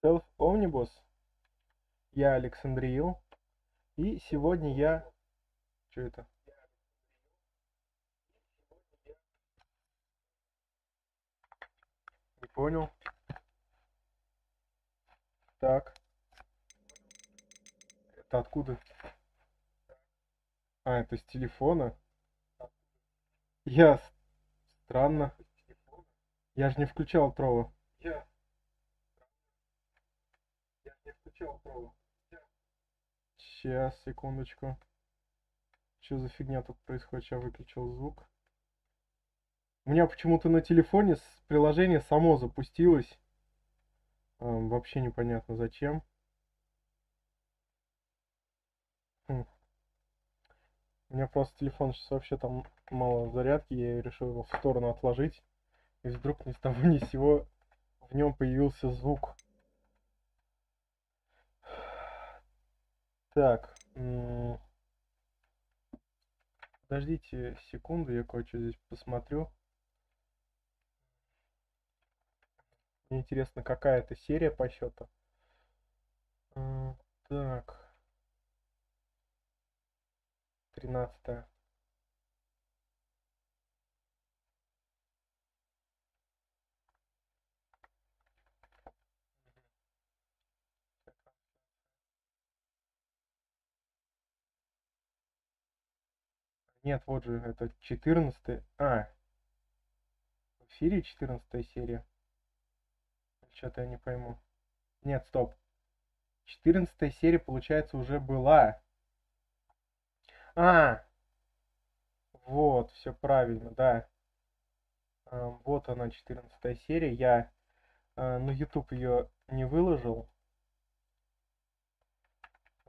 Self Omnibus. Я Александриил. И сегодня я... Что это? Не понял. Так. Это откуда? А, это с телефона? Я... Странно. Я же не включал Трова. Сейчас, секундочку. Что за фигня тут происходит? Сейчас выключил звук. У меня почему-то на телефоне приложение само запустилось. Вообще непонятно зачем. Хм. У меня просто телефон сейчас вообще там мало зарядки, я решил его в сторону отложить. И вдруг ни с того ни с сего в нем появился звук. Так. Подождите секунду, я кое-что здесь посмотрю. Мне интересно, какая это серия по счету. Так. 13-я. Нет, вот же, это 14-я. А, в эфире 14-я серия. Что-то я не пойму. Нет, стоп. 14-я серия, получается, уже была. А, вот, все правильно, да. Вот она, 14-я серия. Я на YouTube ее не выложил.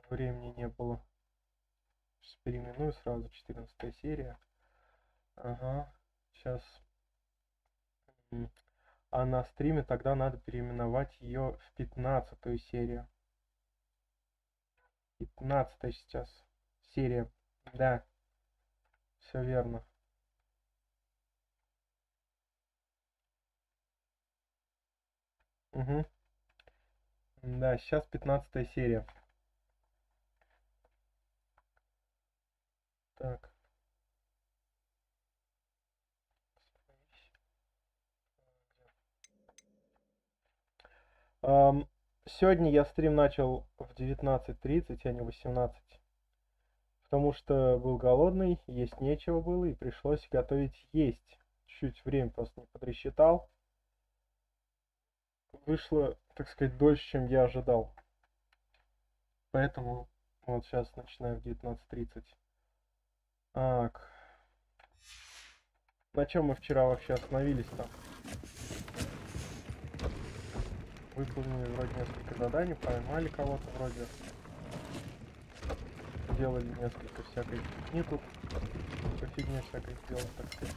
Времени не было. Сейчас переименую сразу. 14-я серия. Ага. Сейчас. А на стриме тогда надо переименовать ее в 15-ю серию. 15-я сейчас серия. Да, все верно. Угу. Да, сейчас 15-я серия. Так. Сегодня я стрим начал в 19:30, а не 18. Потому что был голодный, есть нечего было, и пришлось готовить есть. Чуть время просто не подрасчитал. Вышло, так сказать, дольше, чем я ожидал. Поэтому вот сейчас начинаю в 19:30. Так. На чем мы вчера вообще остановились-то? Выполнили вроде несколько заданий, поймали кого-то вроде. Делали несколько всякой фигни тут. По фигне всякой сделали, так сказать.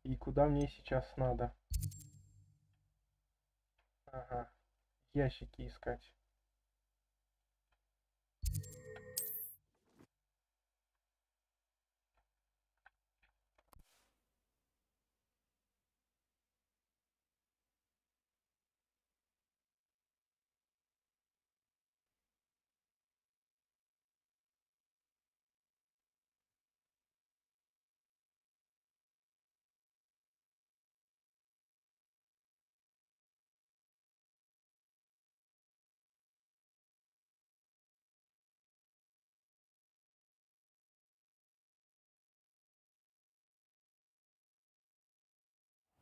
И куда мне сейчас надо? Ага. Ящики искать.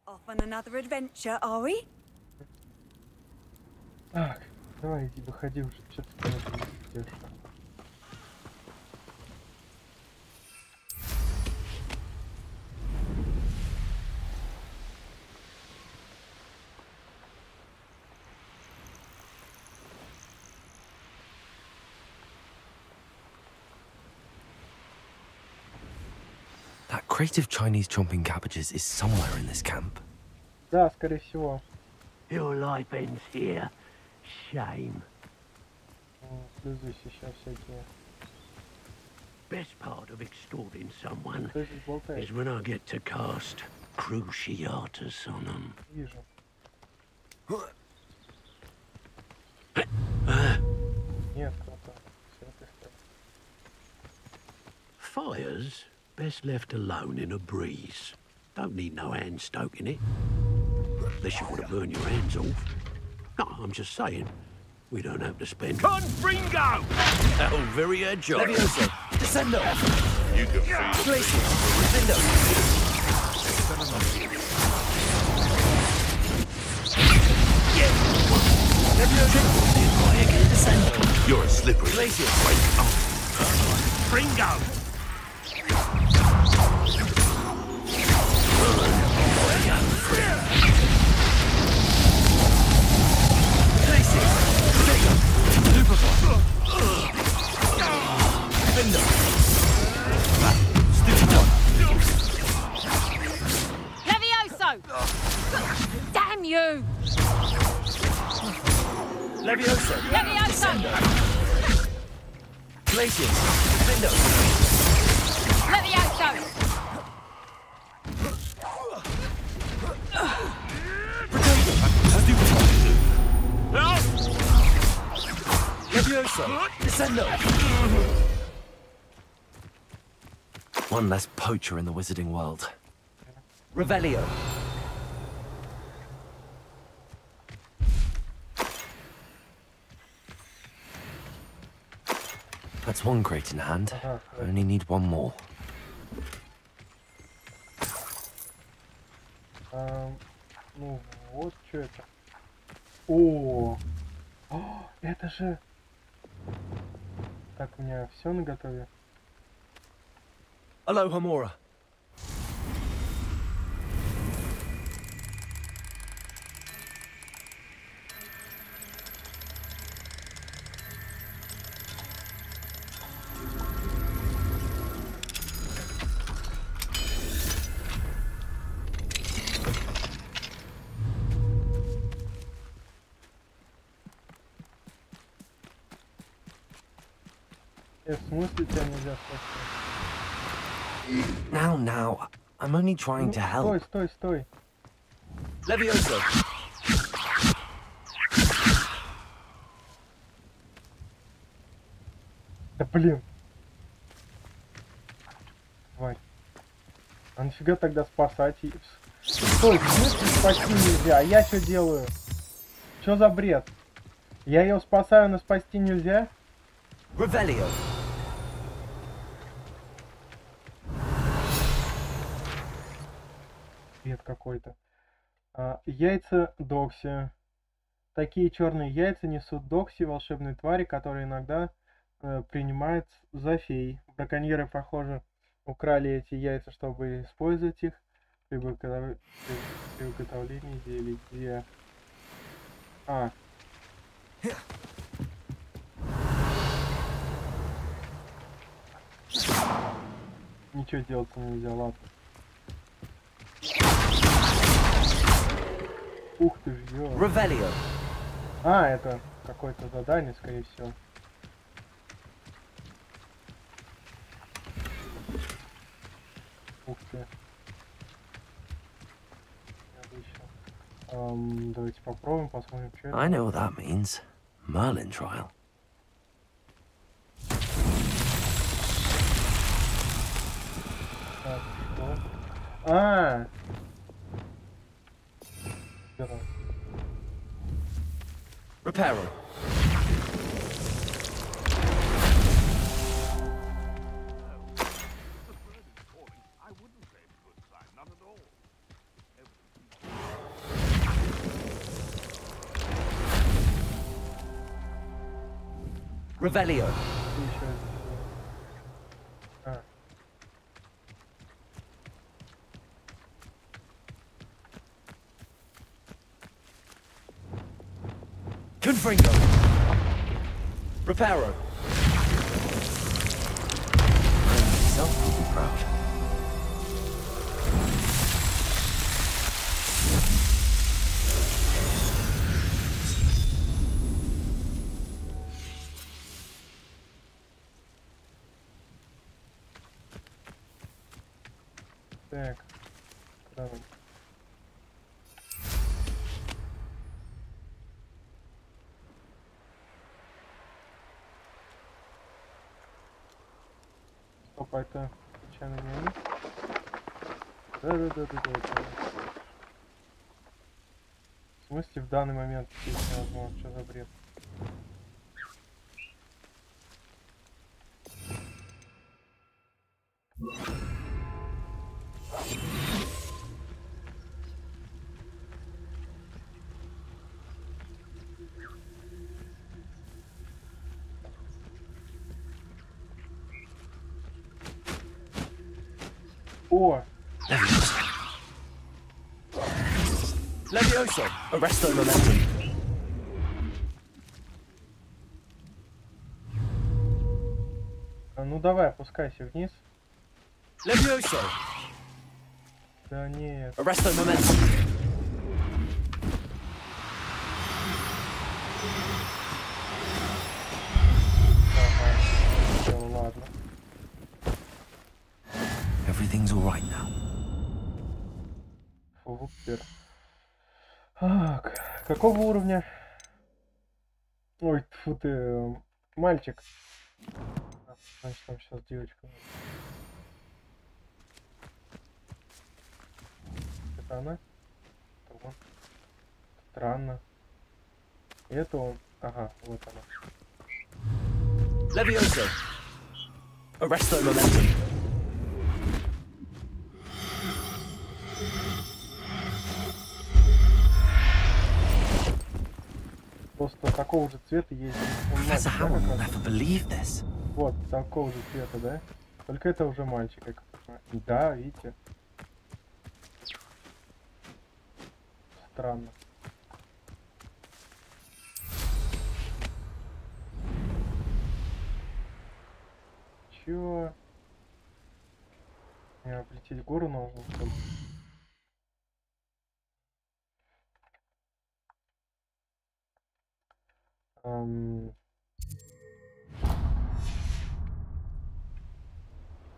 Off on another adventure, are we? Так, давай иди, выходи уже, что ты там делаешь? That crate of Chinese chomping cabbages is somewhere in this camp. Да, скорее всего. Your life ends here. Shame. Слезы сейчас всякие. best part of extorting someone Кто здесь болтает? is when I get to cast Cruciatus on them. Вижу. Нет, круто. Все это стоит. Fire's best left alone in a breeze. Don't need no hand stoking it. Unless you want to burn your hands off. No, I'm just saying. We don't have to spend... Confringo! How very agile. Levioso! Descendo! You can feel Glacius! Descendo! Levioso! Descendo! you're a slippery. Glacius! Wake up. Fringo! Glacius! Descendo! Luperforce! Defendo! Stupefy! Levioso! Damn you! Levioso! Levioso! Glacius! Defendo! Levioso! Levioso! Descendo! One less poacher in the wizarding world. Revelio! That's one crate in hand. Ага, I only need one more. ну вот что это. О, это же. Так, у меня все наготове. Aloha Mora. В смысле тебя нельзя спасти? Now, I'm only trying to help. Стой. Levioso! Да блин. Тварь. А нафига тогда спасать? Стой, в смысле спасти нельзя? А я что делаю? Что за бред? Я ее спасаю, но спасти нельзя? Revelio! Бред какой-то. Яйца Докси. Такие черные яйца несут Докси, волшебные твари, которые иногда принимают за фей. Браконьеры, похоже, украли эти яйца, чтобы использовать их при приготовлении зелий. Где... Ничего делать нельзя, ладно. Ух ты ж, ё. Revelio! Это какое-то задание, скорее всего. Ух ты. Отлично. Давайте попробуем, посмотрим, что это. I know what that means. Merlin trial. Так, что? Здорово. Reparo. Revelio. И еще здесь. Confringo. Reparo. I myself will be proud. Так. Куда нам? Стоп, а это случайно не они? Да. В смысле в данный момент здесь невозможно? Что за бред? О! Levioso! Arresto momentum. А ну давай, опускайся вниз. Levioso! Да нет. Arresto momentum. Ага. Всё, ладно. Everything's all right now. Супер. Так, какого уровня? Ой, тьфу ты, мальчик. Значит, там сейчас девочка. Это она? Это он. Странно. И это он. Ага, вот она. Levioso! Arresto momentum. Просто такого же цвета есть. Professor Howard will never believe this. Вот, такого же цвета, да? Только это уже мальчик, я как понимаю. Да, видите? Странно. Чё? Мне облететь гору нужно.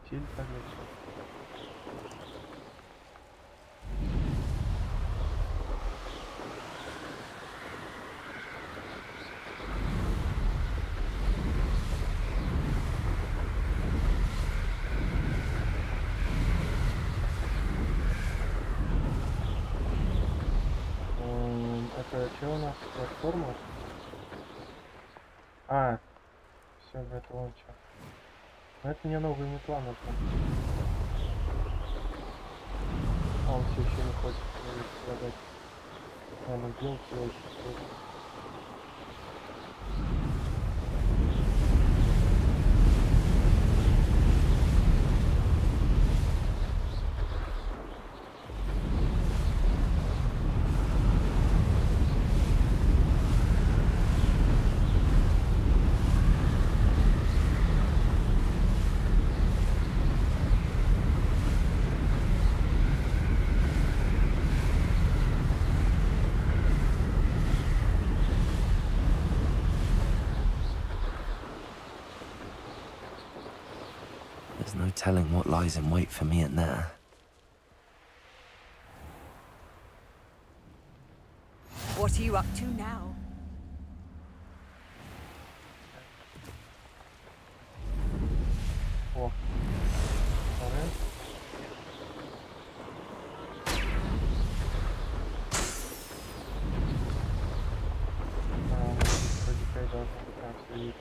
Тель конечно. Это что у нас? Платформа? А, все, это он что. Но это мне новая метла нужна. А он все еще не хочет продать. Ладно, делать его очень сложно. There's no telling what lies in wait for me in there. What are you up to now? О. Ага. Вроде как должно быть там все есть.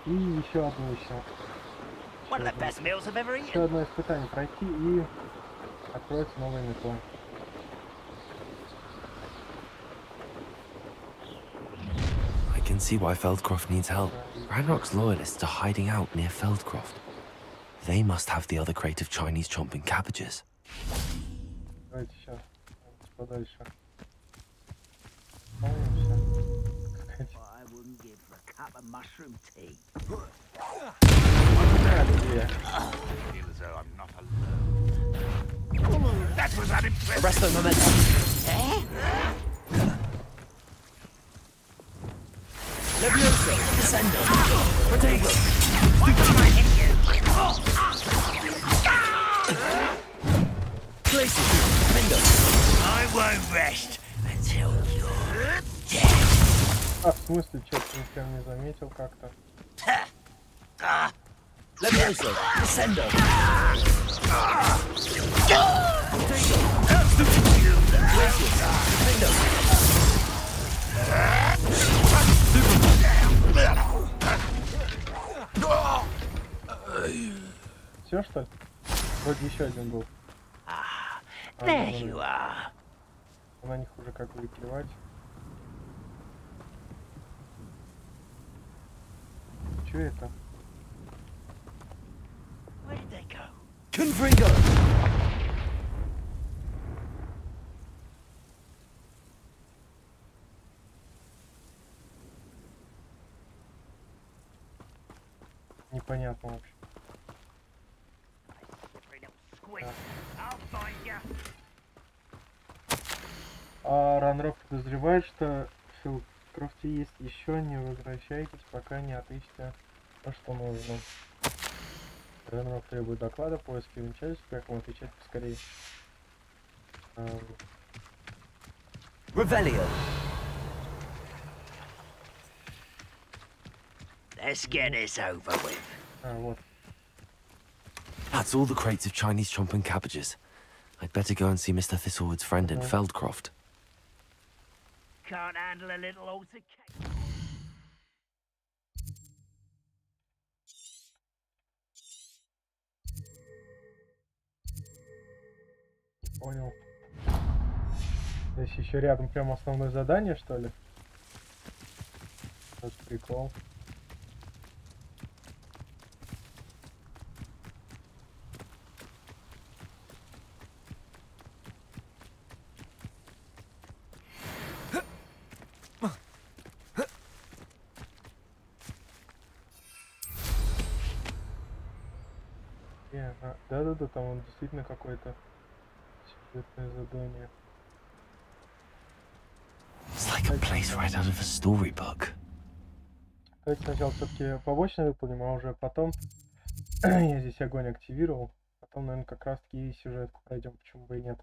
И еще одно еще. One of the best meals I've ever Еще eaten. одно испытание пройти и откроется новая метла. I can see why Feldcroft needs help. Ranrock's loyalists are hiding out near Feldcroft. They must have the other crate of Chinese chomping cabbages. Давайте сейчас подальше. I wouldn't give for a cup of mushroom tea. Feel as though I'm not alone. That was unimpressive. Arresto momentum. Levioso! Descendo! Protego! Why can't I hit you? I won't rest until you're dead. А, в смысле, что-то я прям не заметил как-то. Levioso, Descendo. Все, что ли? Вроде еще один был. There you are. На них уже как бы и плевать. Че это? Where did they go? Confringo. Непонятно вообще. Slippery little squid. I'll find you. А Ранрок подозревает, что в Филкрофте есть еще. Не возвращайтесь, пока не отыщете то, что нужно. Ранрок требует доклада, поиски венчаются, как ему отвечать поскорее. Revelio. Let's get this over with. Вот. That's all the crates of Chinese chomp and cabbages. I'd better go and see Mr. Thistlewood's friend in Feldcroft. Can't handle a little altercation. Понял. Здесь еще рядом прям основное задание, что ли? Вот прикол. Да-да-да, там он действительно какое-то сюжетное задание. It's like a place right out of a storybook. Давайте сначала все-таки побочно выполним, а уже потом я здесь огонь активировал. Потом, наверное, как раз таки и сюжетку пройдем, почему бы и нет.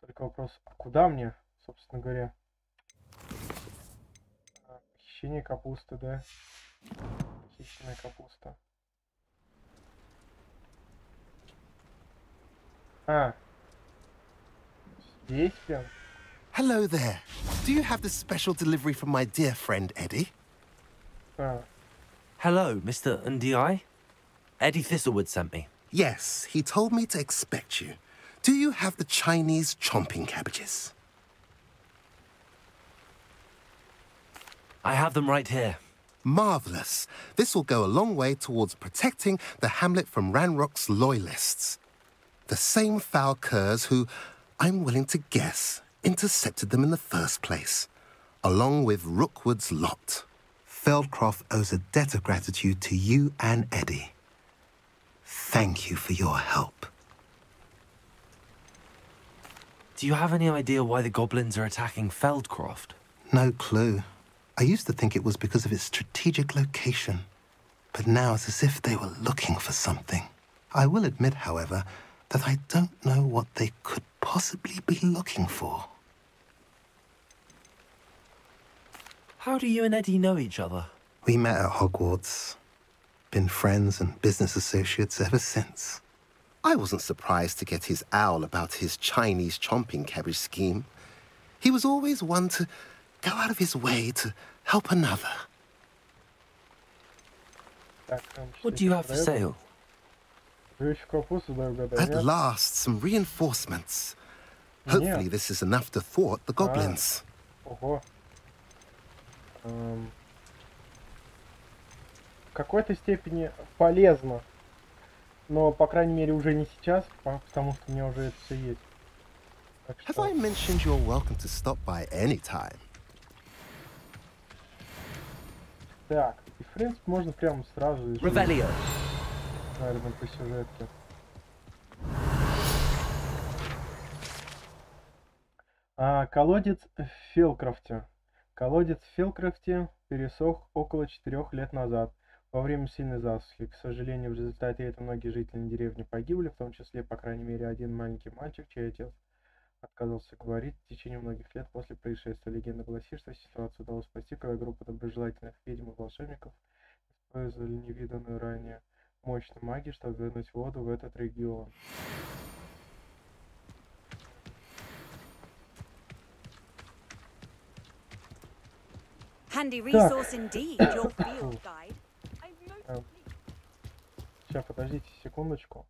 Только вопрос, а куда мне, собственно говоря? Похищение капусты, да? Похищенная капуста. Здесь прям. Hello there. Do you have this special delivery from my dear friend Eddie? Hello, Mr. Ndi. Eddie Thistlewood sent me. Yes, he told me to expect you. Do you have the Chinese chomping cabbages? I have them right here. Marvelous. This will go a long way towards protecting the hamlet from Ranrock's loyalists. The same foul curs who, I'm willing to guess, intercepted them in the first place, along with Rookwood's lot. Feldcroft owes a debt of gratitude to you and Eddie. Thank you for your help. Do you have any idea why the goblins are attacking Feldcroft? No clue. I used to think it was because of its strategic location, but now it's as if they were looking for something. I will admit, however, that I don't know what they could possibly be looking for. How do you and Eddie know each other? We met at Hogwarts. Been friends and business associates ever since. I wasn't surprised to get his owl about his Chinese chomping cabbage scheme. He was always one to go out of his way to help another. What do you have for sale? At last, some reinforcements. Hopefully this is enough to thwart the goblins. Ого. В какой-то степени полезно. Но, по крайней мере, уже не сейчас, потому что у меня уже это все есть. Have I mentioned you're welcome to stop by any time? Так, и в принципе можно прямо сразу... Revelio. Наверное, по сюжетке. Колодец в Филкрофте. Колодец в Филкрофте пересох около 4 лет назад. во время сильной засухи. К сожалению, в результате этого многие жители деревни погибли, в том числе, по крайней мере, один маленький мальчик, чей отец отказался говорить в течение многих лет после происшествия. Легенда гласит, что ситуацию удалось спасти, когда группа доброжелательных ведьм и волшебников использовали невиданную ранее мощную магию, чтобы вернуть воду в этот регион. Handy resource indeed, your field guide. Сейчас, подождите секундочку.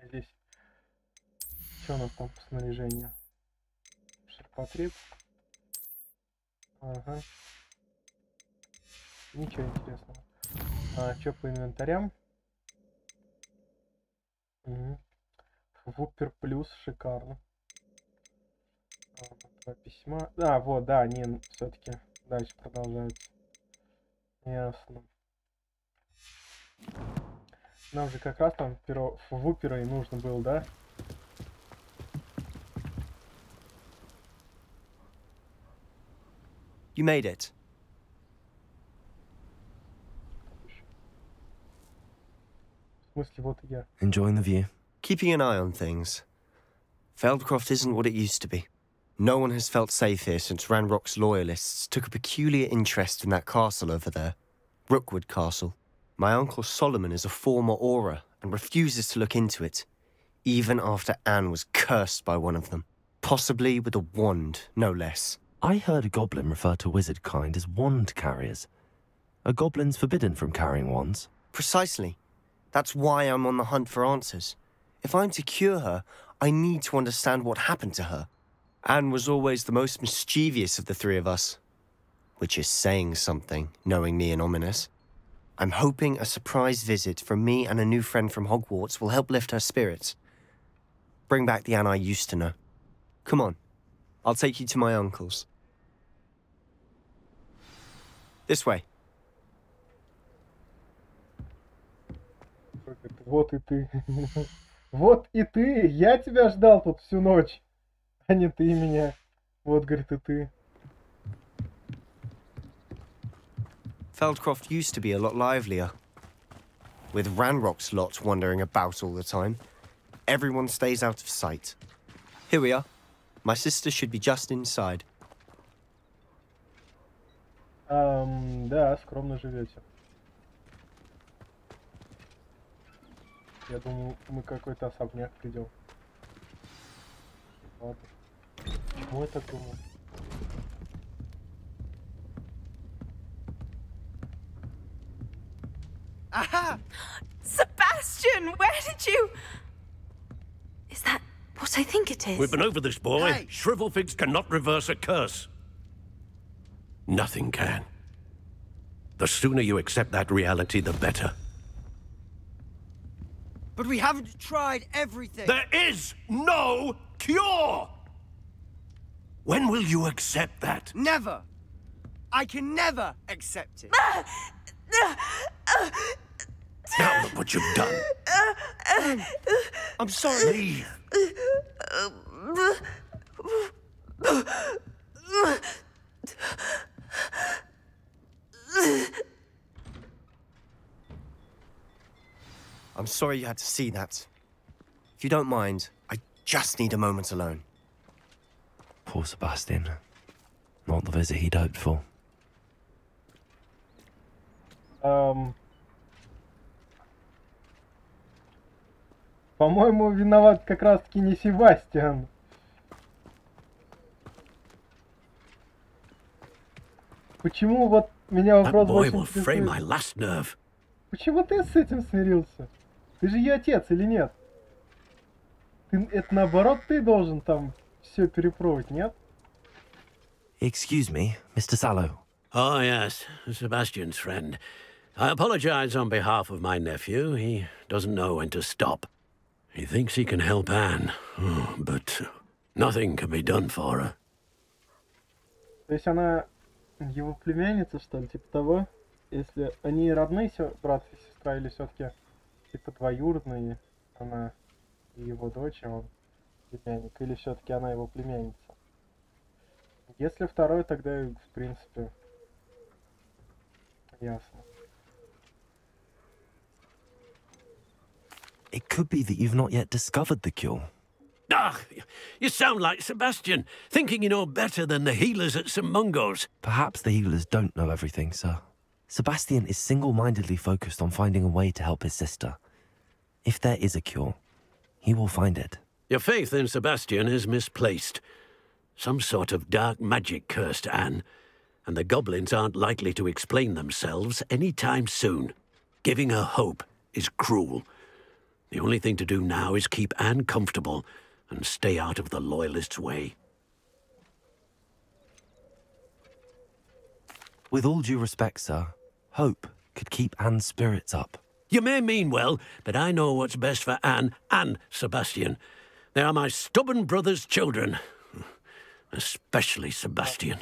Здесь что у нас там по снаряжению? Ширпотреб. Ага. Ничего интересного. А что по инвентарям? Угу. Вупер плюс, шикарно. Два письма. А, вот, да, они все-таки дальше продолжаются. Ясно. Нам же как раз там вупера и нужно было, да? You made it. В смысле, вот я. Enjoying the view? Keeping an eye on things. Feldcroft isn't what it used to be. No one has felt safe here since Ranrock's loyalists took a peculiar interest in that castle over there. Rookwood Castle. My uncle Solomon is a former Auror and refuses to look into it, even after Anne was cursed by one of them. Possibly with a wand, no less. I heard a goblin refer to wizard kind as wand carriers. Are goblins forbidden from carrying wands? Precisely. That's why I'm on the hunt for answers. If I'm to cure her, I need to understand what happened to her. Anne was always the most mischievous of the three of us. Which is saying something, knowing me and ominous. I'm hoping a surprise visit from me and a new friend from Hogwarts will help lift her spirits. Bring back the Anne I used to know. Come on, I'll take you to my uncle's. This way. Вот и ты. Вот и ты. Я тебя ждал тут всю ночь, а не ты меня. Вот, говорит, и ты. Feldcroft used to be a lot livelier. With Ranrock's lot wandering about all the time, everyone stays out of sight. Here we are. My sister should be just inside. Да, скромно живете. Я думаю, мы какой-то особняк придем. Ладно. Почему я так думаю? Aha! Sebastian, where did you... Is that what I think it is? We've been over this, boy. Shrivelfigs cannot reverse a curse. Nothing can. The sooner you accept that reality, the better. But we haven't tried everything. There is no cure! When will you accept that? Never. I can never accept it. Now look what you've done. I'm sorry. Leave. I'm sorry you had to see that. If you don't mind, I just need a moment alone. Poor Sebastian. Not the visit he'd hoped for. По-моему, виноват как раз-таки не Себастьян. Почему вот Меня That вопрос boy очень will fray my интересует. last nerve. Почему ты с этим смирился? Ты же ее отец или нет? Это наоборот ты должен там все перепробовать, нет? Excuse me, Mr. Sallow. Oh, yes, Sebastian's friend. I apologize on behalf of my nephew. He doesn't know when to stop. He thinks he can help Anne, but nothing can be done for her. То есть она его племянница, что ли, типа того? Если они родные брат и сестра, или все-таки типа двоюродные, она и его дочь, а он племянник, или все-таки она его племянница? Если второй, тогда, в принципе, ясно. It could be that you've not yet discovered the cure. Ah, you sound like Sebastian, thinking you know better than the healers at St. Mungo's. Perhaps the healers don't know everything, sir. Sebastian is single-mindedly focused on finding a way to help his sister. If there is a cure, he will find it. Your faith in Sebastian is misplaced. Some sort of dark magic cursed Anne, and the goblins aren't likely to explain themselves any time soon. Giving her hope is cruel. The only thing to do now is keep Anne comfortable and stay out of the Loyalists' way. With all due respect, sir, hope could keep Anne's spirits up. You may mean well, but I know what's best for Anne and Sebastian. They are my stubborn brother's children. Especially Sebastian.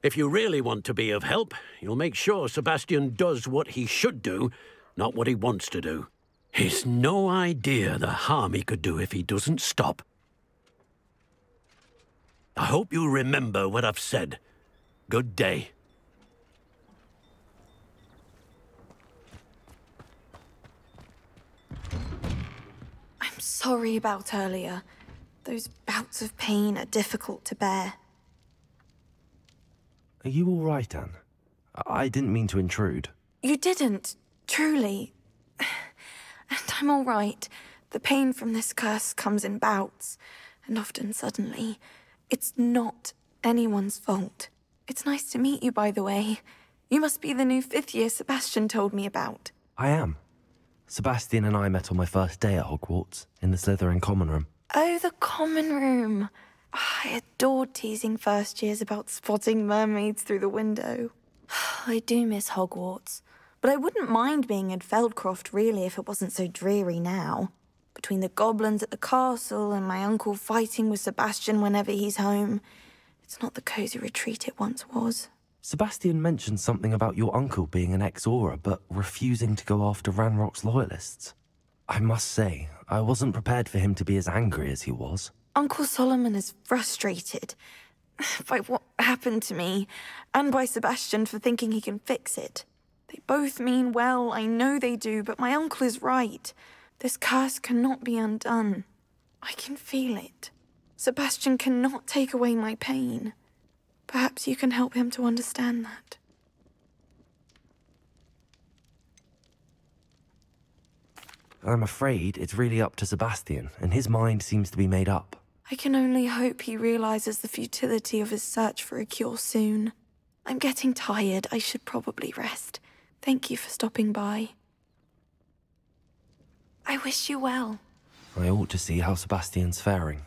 If you really want to be of help, you'll make sure Sebastian does what he should do, not what he wants to do. He's no idea the harm he could do if he doesn't stop. I hope you remember what I've said. Good day. I'm sorry about earlier. Those bouts of pain are difficult to bear. Are you all right, Anne? I didn't mean to intrude. You didn't, truly. And I'm all right. The pain from this curse comes in bouts, and often suddenly. It's not anyone's fault. It's nice to meet you, by the way. You must be the new 5th year Sebastian told me about. I am. Sebastian and I met on my first day at Hogwarts, in the Slytherin common room. Oh, the common room. I adored teasing first years about spotting mermaids through the window. I do miss Hogwarts, but I wouldn't mind being in Feldcroft really if it wasn't so dreary now. Between the goblins at the castle and my uncle fighting with Sebastian whenever he's home, it's not the cosy retreat it once was. Sebastian mentioned something about your uncle being an ex-Auror, but refusing to go after Ranrock's loyalists. I must say, I wasn't prepared for him to be as angry as he was. Uncle Solomon is frustrated by what happened to me, and by Sebastian for thinking he can fix it. They both mean well, I know they do, but my uncle is right. This curse cannot be undone. I can feel it. Sebastian cannot take away my pain. Perhaps you can help him to understand that. I'm afraid it's really up to Sebastian, and his mind seems to be made up. I can only hope he realizes the futility of his search for a cure soon. I'm getting tired. I should probably rest. Thank you for stopping by. I wish you well. I ought to see how Sebastian's faring.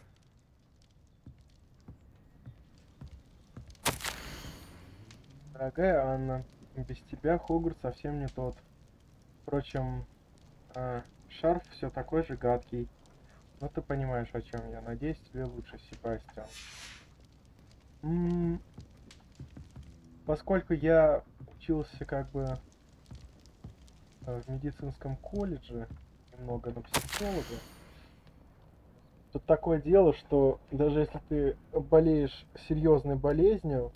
Дорогая Анна, без тебя Хогвартс совсем не тот. Впрочем, шарф все такой же гадкий. Но ты понимаешь, о чем я. Надеюсь, тебе лучше, Себастьян. Поскольку я учился как бы в медицинском колледже, немного на психолога, тут такое дело, что даже если ты болеешь серьезной болезнью,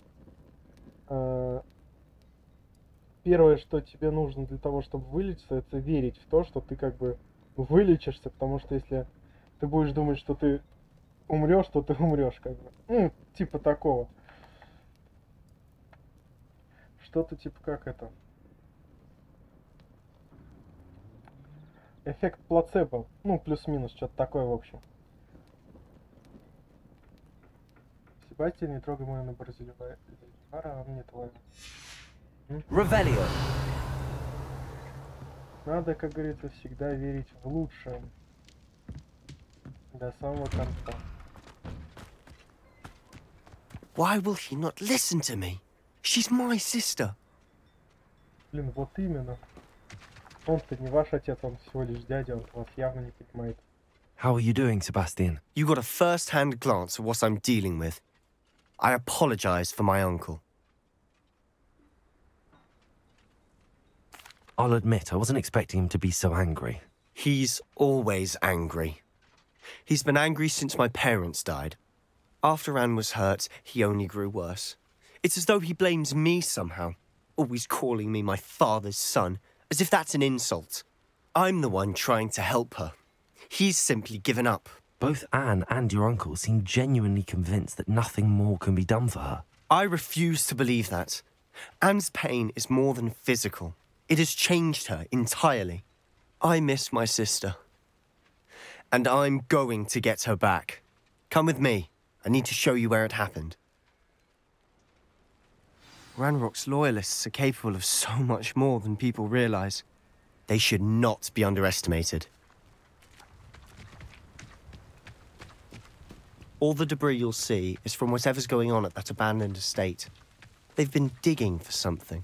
первое, что тебе нужно для того, чтобы вылечиться, это верить в то, что ты как бы вылечишься, потому что если ты будешь думать, что ты умрешь, то ты умрешь, как бы. Ну, типа такого. Что-то типа как это. Эффект плацебо. Ну, плюс-минус, что-то такое, в общем. Себастьян, не трогай мою набор зеленого, а мне твой. Revelio. Надо, как говорится, всегда верить в лучшее. До самого конца. Why will he not listen to me? She's my sister. Блин, вот именно. Он-то не ваш отец, он всего лишь дядя, он вас явно не понимает. How are you doing, Sebastian? You got a first-hand glance at what I'm dealing with. I apologize for my uncle. I'll admit, I wasn't expecting him to be so angry. He's always angry. He's been angry since my parents died. After Anne was hurt, he only grew worse. It's as though he blames me somehow, always calling me my father's son, as if that's an insult. I'm the one trying to help her. He's simply given up. Both Anne and your uncle seem genuinely convinced that nothing more can be done for her. I refuse to believe that. Anne's pain is more than physical. It has changed her entirely. I miss my sister. And I'm going to get her back. Come with me. I need to show you where it happened. Ranrock's loyalists are capable of so much more than people realize. They should not be underestimated. All the debris you'll see is from whatever's going on at that abandoned estate. They've been digging for something.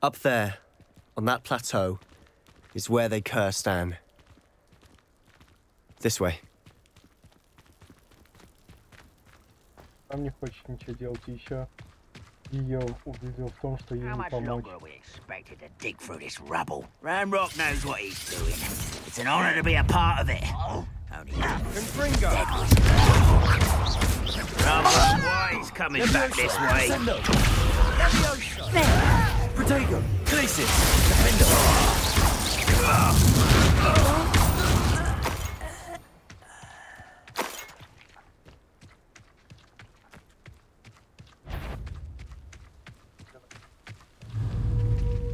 Up there, on that plateau, is where they cursed Anne. This way. Сам не хочет ничего делать, и еще ее убедил в том, что ей How не much помочь. longer are we expected to dig through this rubble? Ranrock knows what he's doing. It's an honor to be a part of it. Only dead was Rather wise coming back this way. Protego, Glacis, Defender.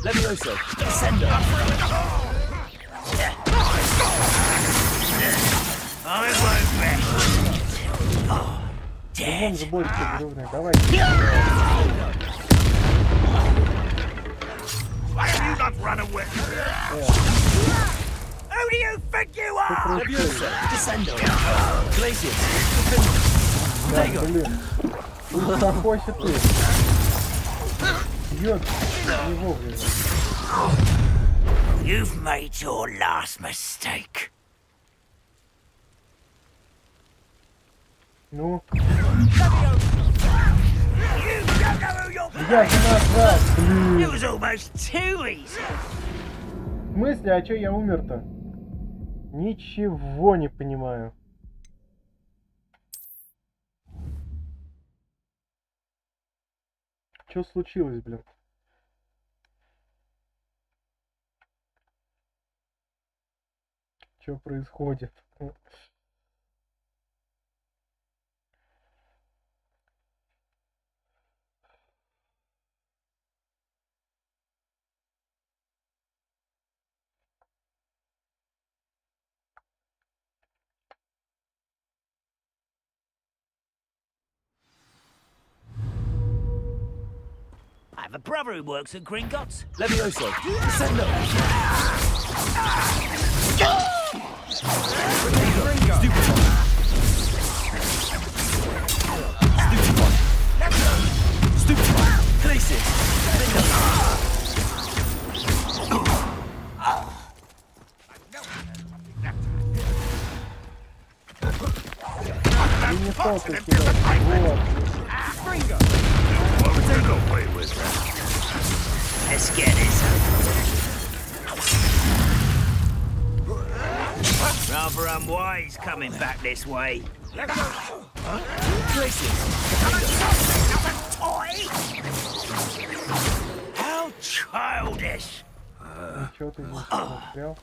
Levioso, Descender. I won't rest. Вон Dead. же больше грубный, давай. Why have you not run away? Who do you think you are? Levioso, Descender. Glacis, Defender. Да, блин. Успокойся ты. Бьет не вовремя. You've made your last mistake. Ну, You don't know who you're я же назад, It блин. was almost too easy. В смысле, а чё я умер-то? Ничего не понимаю. Чё случилось, блин? Чё происходит? I have a brother who works at Gringotts. Levioso, Descender. Stupefy, Glacis, И не толкай сюда. Вот. Let's get this over. Rather unwise coming back this way. How childish! Чё ты здесь застрял?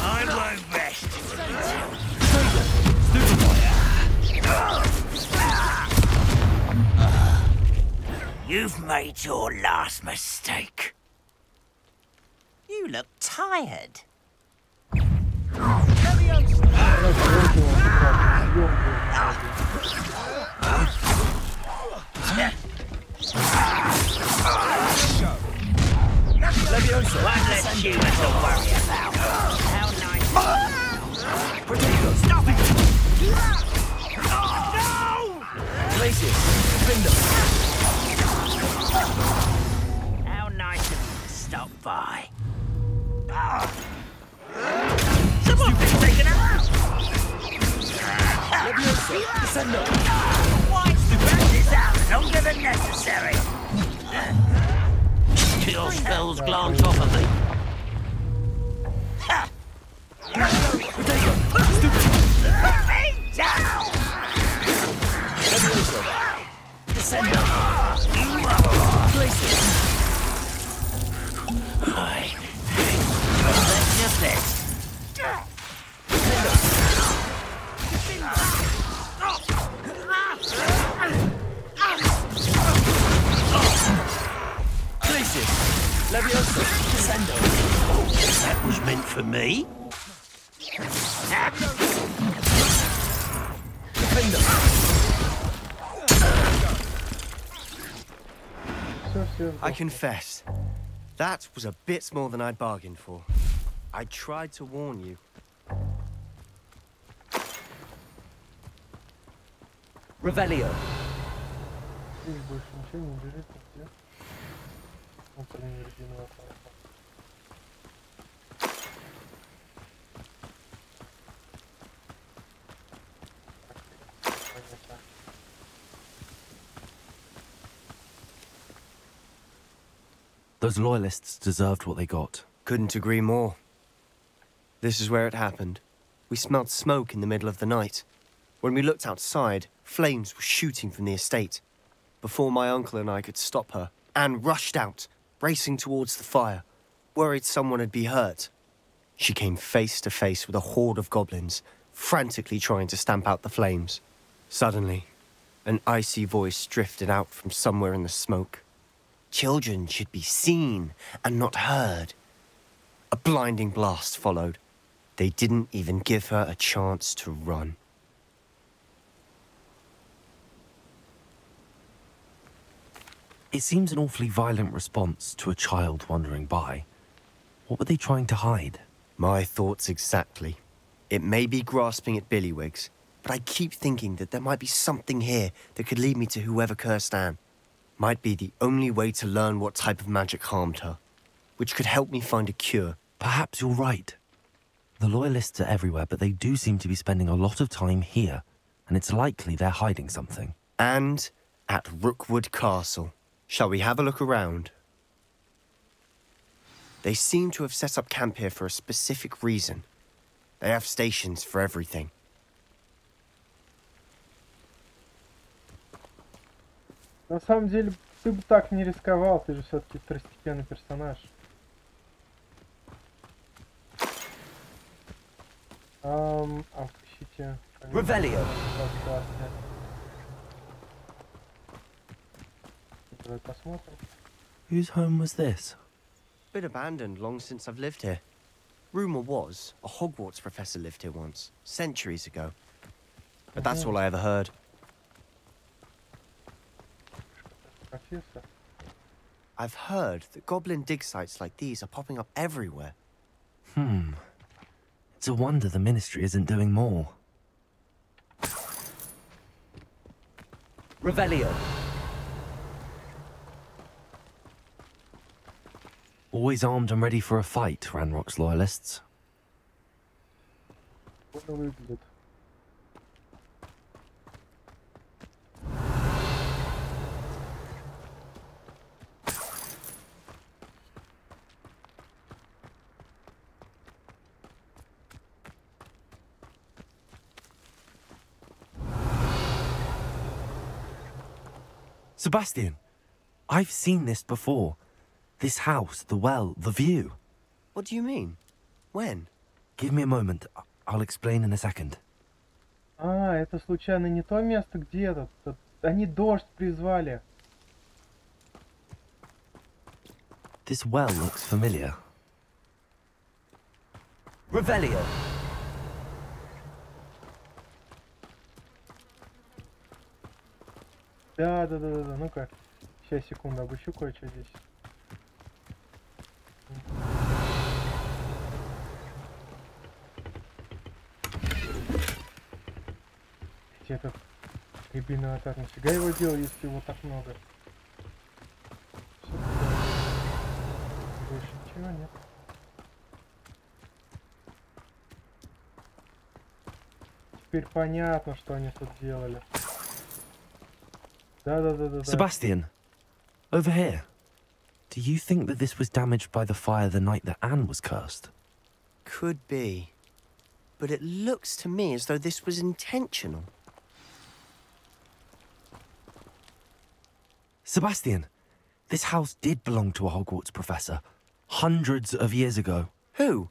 I won't rest. You've made your last mistake. You look tired. Vi. Someone's taken out! Why stretch this out longer than necessary? Kill spells glance off of me. Put me down! That's just it. That was meant for me. I confess, that was a bit more than I'd bargained for. I tried to warn you. Revelio. Здесь больше ничего не лежит нигде. Ну, по крайней мере, виновата. Those loyalists deserved what they got. Couldn't agree more. This is where it happened. We smelled smoke in the middle of the night. When we looked outside, flames were shooting from the estate. Before my uncle and I could stop her, Anne rushed out, racing towards the fire, worried someone had been hurt. She came face to face with a horde of goblins, frantically trying to stamp out the flames. Suddenly, an icy voice drifted out from somewhere in the smoke. Children should be seen and not heard. A blinding blast followed. They didn't even give her a chance to run. It seems an awfully violent response to a child wandering by. What were they trying to hide? My thoughts exactly. It may be grasping at Billywigs, but I keep thinking that there might be something here that could lead me to whoever cursed Anne. Might be the only way to learn what type of magic harmed her, which could help me find a cure. Perhaps you're right. The loyalists are everywhere, but they do seem to be spending a lot of time here, and it's likely they're hiding something. And at Rookwood Castle. Shall we have a look around? They seem to have set up camp here for a specific reason. They have stations for everything. На самом деле, ты бы так не рисковал, ты же все-таки второстепенный персонаж. Включите... Revelio. Давай посмотрим. Whose home was this? Been abandoned long since I've lived here. Rumour was a Hogwarts professor lived here once, centuries ago. But that's all I ever heard. Профессор. I've heard that goblin dig sites like these are popping up everywhere. It's a wonder the Ministry isn't doing more. Revelio. Always armed and ready for a fight, Ranrock's loyalists. Больно выглядит. Sebastian, I've seen this before. This house, the well, the view. What do you mean? When? Give me a moment. I'll explain in a second. Это случайно не то место, где этот... Они дождь призвали. This well looks familiar. Revelio. Да. Ну-ка. Сейчас, секунду, обыщу кое-что здесь. Этот рябиный атак, нифига его делал, если его так много. Больше Ничего нет. Теперь понятно, что они тут делали. Да. Sebastian, over here. Do you think that this was damaged by the fire the night that Anne was cursed? Could be. But it looks to me as though this was intentional. Sebastian, this house did belong to a Hogwarts professor. Hundreds of years ago. Who?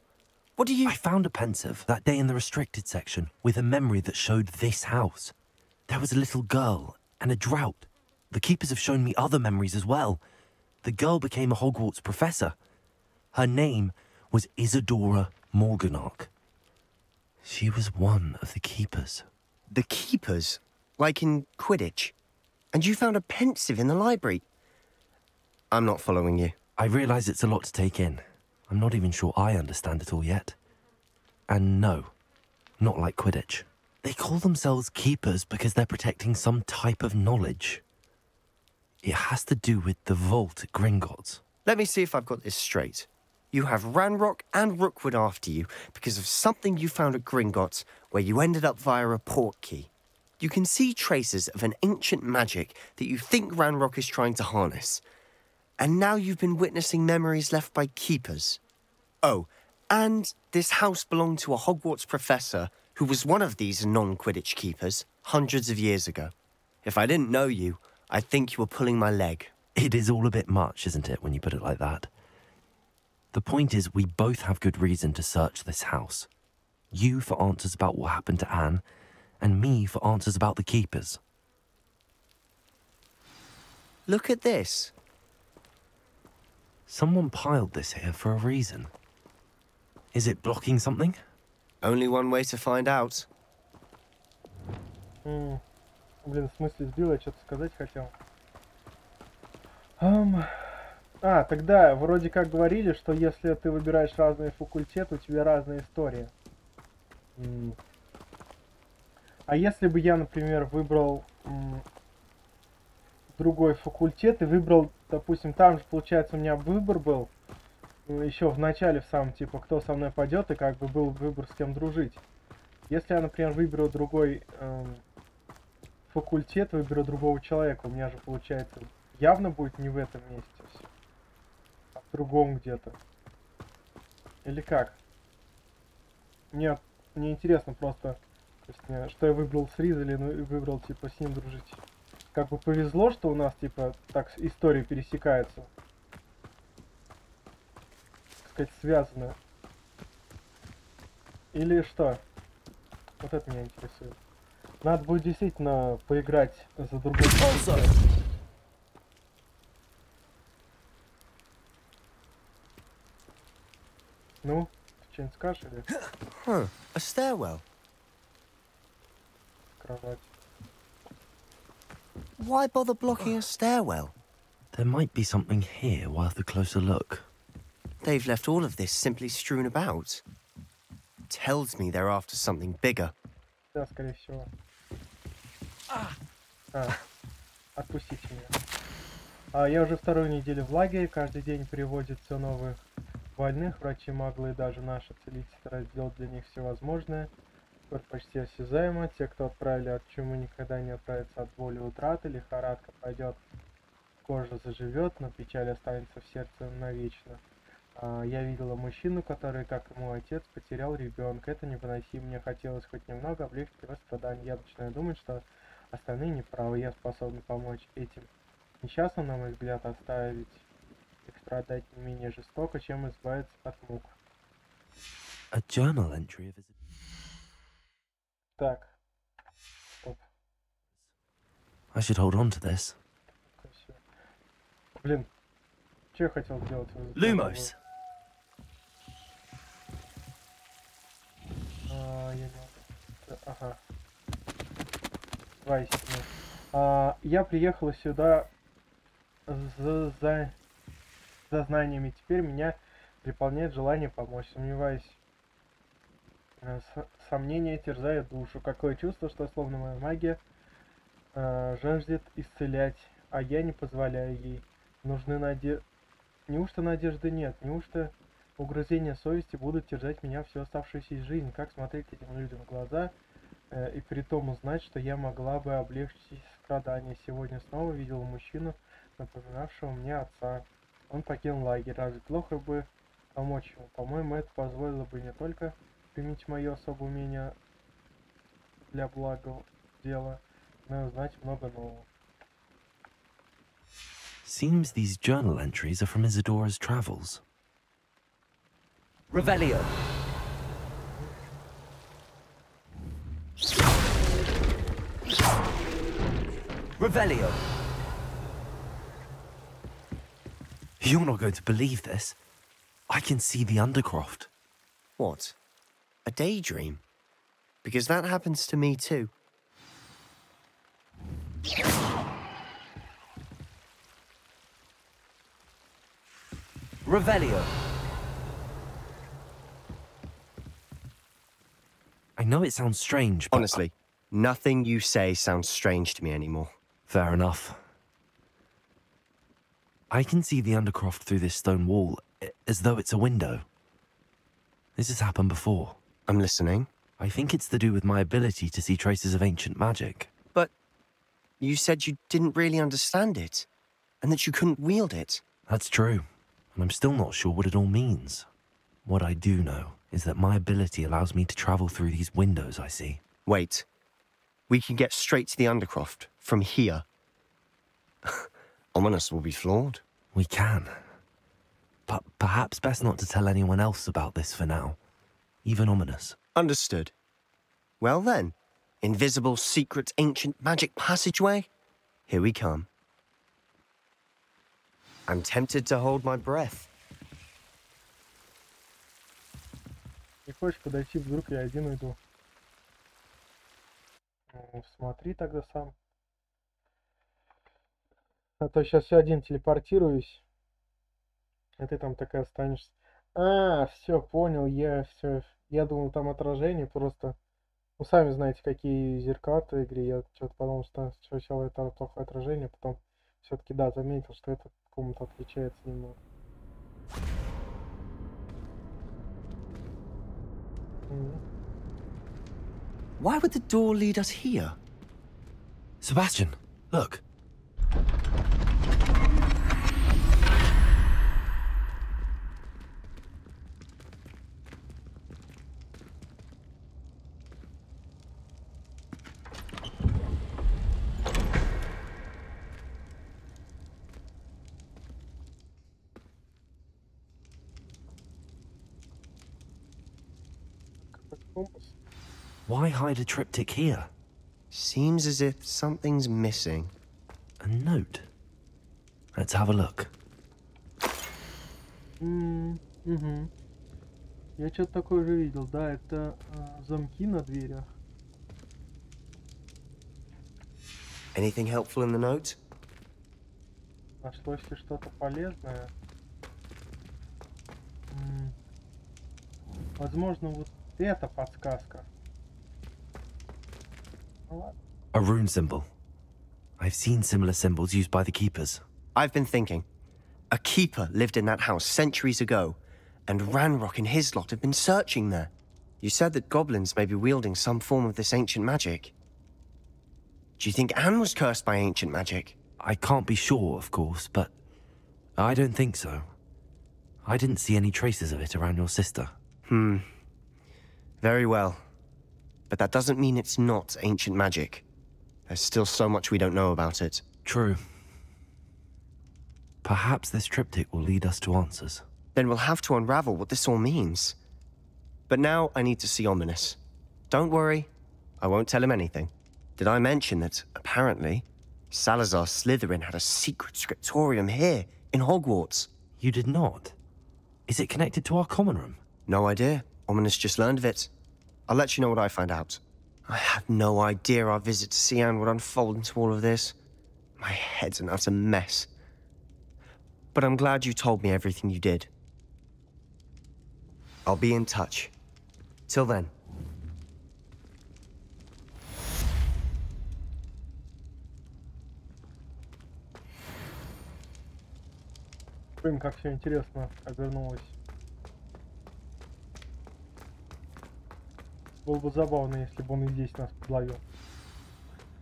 What do you... I found a pensive that day in the restricted section with a memory that showed this house. There was a little girl and a drought. The keepers have shown me other memories as well. The girl became a Hogwarts professor. Her name was Isadora Morganach. She was one of the keepers. The keepers? Like in Quidditch? And you found a pensive in the library? I'm not following you. I realise it's a lot to take in. I'm not even sure I understand it all yet. And no, not like Quidditch. They call themselves keepers because they're protecting some type of knowledge. It has to do with the vault at Gringotts. Let me see if I've got this straight. You have Ranrock and Rookwood after you because of something you found at Gringotts where you ended up via a portkey. You can see traces of an ancient magic that you think Ranrock is trying to harness. And now you've been witnessing memories left by keepers. Oh, and this house belonged to a Hogwarts professor who was one of these non-Quidditch keepers hundreds of years ago. If I didn't know you, I'd think you were pulling my leg. It is all a bit much, isn't it, when you put it like that? The point is, we both have good reason to search this house. You for answers about what happened to Anne, and me for answers about the keepers. Look at this. Someone piled this here for a reason. Is it blocking something? Only one way to find out. Блин, в смысле сбил, я что-то сказать хотел. Тогда вроде как говорили, что если ты выбираешь разные факультеты, у тебя разные истории. А если бы я, например, выбрал другой факультет и выбрал, допустим, там же, получается, у меня выбор был еще в начале, в самом, типа, кто со мной пойдет, и как бы был выбор, с кем дружить. Если я, например, выберу другой факультет, выберу другого человека, у меня же, получается, явно будет не в этом месте, а в другом где-то. Или как? Мне интересно просто, то есть, что я выбрал Слизерин и выбрал, типа, с ним дружить. Как бы повезло, что у нас, типа, так истории пересекаются. Так сказать, связаны. Или что? Вот это меня интересует. Надо будет действительно поиграть за другой. Ну, ты что-нибудь скажешь или? Huh, a stairwell. Кровать. Why bother blocking a stairwell? There might be something here worth a closer look. They've left all of this simply strewn about. Tells me they're after something bigger. Да, скорее всего. Отпустите меня. Я уже вторую неделю в лагере, каждый день приводят все новых больных, врачи, маглы и даже наши целители стараются сделать для них все возможное. Скоро почти осязаемо. Те, кто отправили от чумы, никогда не отправятся от боли утраты. Лихорадка пройдет, кожа заживет, но печаль останется в сердце навечно. Я видела мужчину, который, как и мой отец, потерял ребенка. Это невыносимо. Мне хотелось хоть немного облегчить его страдания. Я начинаю думать, что остальные неправы. Я способна помочь этим несчастным, на мой взгляд, оставить их страдать не менее жестоко, чем избавиться от мук. A journal entry of his... Так. Стоп. I should hold on to this. Блин, что я хотел сделать? Lumos. Ага. Я приехала сюда за знаниями. Теперь меня переполняет желание помочь. Сомневаюсь. Сомнения терзают душу. Какое чувство, что словно моя магия жаждет исцелять, а я не позволяю ей. Нужны Неужто надежды нет? Неужто угрызения совести будут терзать меня всю оставшуюся жизнь? Как смотреть этим людям в глаза и при том узнать, что я могла бы облегчить их страдания? Сегодня снова видела мужчину, напоминавшего мне отца. Он покинул лагерь. Разве плохо бы помочь ему? По-моему, это позволило бы не только применить мое особое умение для блага дела, но и узнать много нового. Seems these journal entries are from Isadora's travels. Revelio. Revelio. You're not going to believe this. I can see the Undercroft. What? A daydream? Because that happens to me too. Revelio. I know it sounds strange, but... Honestly, nothing you say sounds strange to me anymore. Fair enough. I can see the Undercroft through this stone wall, as though it's a window. This has happened before. I'm listening. I think it's to do with my ability to see traces of ancient magic. But you said you didn't really understand it, and that you couldn't wield it. That's true, and I'm still not sure what it all means. What I do know is that my ability allows me to travel through these windows I see. Wait. We can get straight to the Undercroft from here. Ominous will be floored. We can. But perhaps best not to tell anyone else about this for now. Even Ominous. Understood. Well then, invisible, secret, ancient magic passageway? Here we come. I'm tempted to hold my breath. Не хочешь подойти, вдруг я один уйду. Ну, смотри тогда сам. А то сейчас я один телепортируюсь. А ты там такая останешься. А, все, понял, я думал, там отражение просто. Ну, сами знаете, какие зеркала в игре. Я что-то подумал, что сначала это плохое отражение, потом все-таки, да, заметил, что эта комната отличается немного. Why would the door lead us here? Sebastian, look. Why hide a triptych here? Seems as if something's missing. A note. Let's have a look. Я что-то такое уже видел, да, это замки на дверях. Anything helpful in the note? Нашлось ли что-то полезное? Возможно, вот эта подсказка. A rune symbol. I've seen similar symbols used by the keepers. I've been thinking. A keeper lived in that house centuries ago, and Ranrock and his lot have been searching there. You said that goblins may be wielding some form of this ancient magic. Do you think Anne was cursed by ancient magic? I can't be sure, of course, but I don't think so. I didn't see any traces of it around your sister. Very well. But that doesn't mean it's not ancient magic. There's still so much we don't know about it. True. Perhaps this triptych will lead us to answers. Then we'll have to unravel what this all means. But now I need to see Ominous. Don't worry, I won't tell him anything. Did I mention that, apparently, Salazar Slytherin had a secret scriptorium here, in Hogwarts? You did not? Is it connected to our common room? No idea. Ominous just learned of it. I'll let you know what I find out. I had no idea our visit to see Anne would unfold into all of this. My head's an utter mess. But I'm glad you told me everything you did. I'll be in touch. Till then. Блин, как все интересно обернулось. Было бы забавно, если бы он и здесь нас подловил.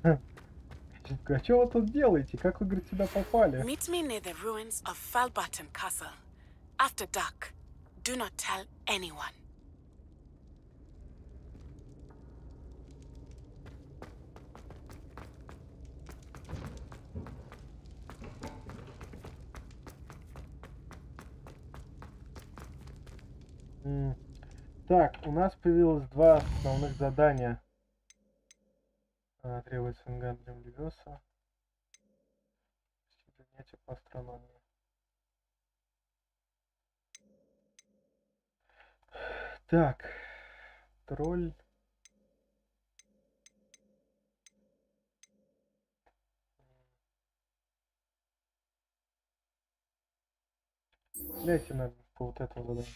А что вы тут делаете? Как вы, говорит, сюда попали? Meet me near the ruins of Falbutton Castle. After dark. Do not tell anyone. Так, у нас появилось два основных задания. Требуется ингандрем левеса. Занятие по астрономии. Так, тролль. Дайте нам по вот этому заданию.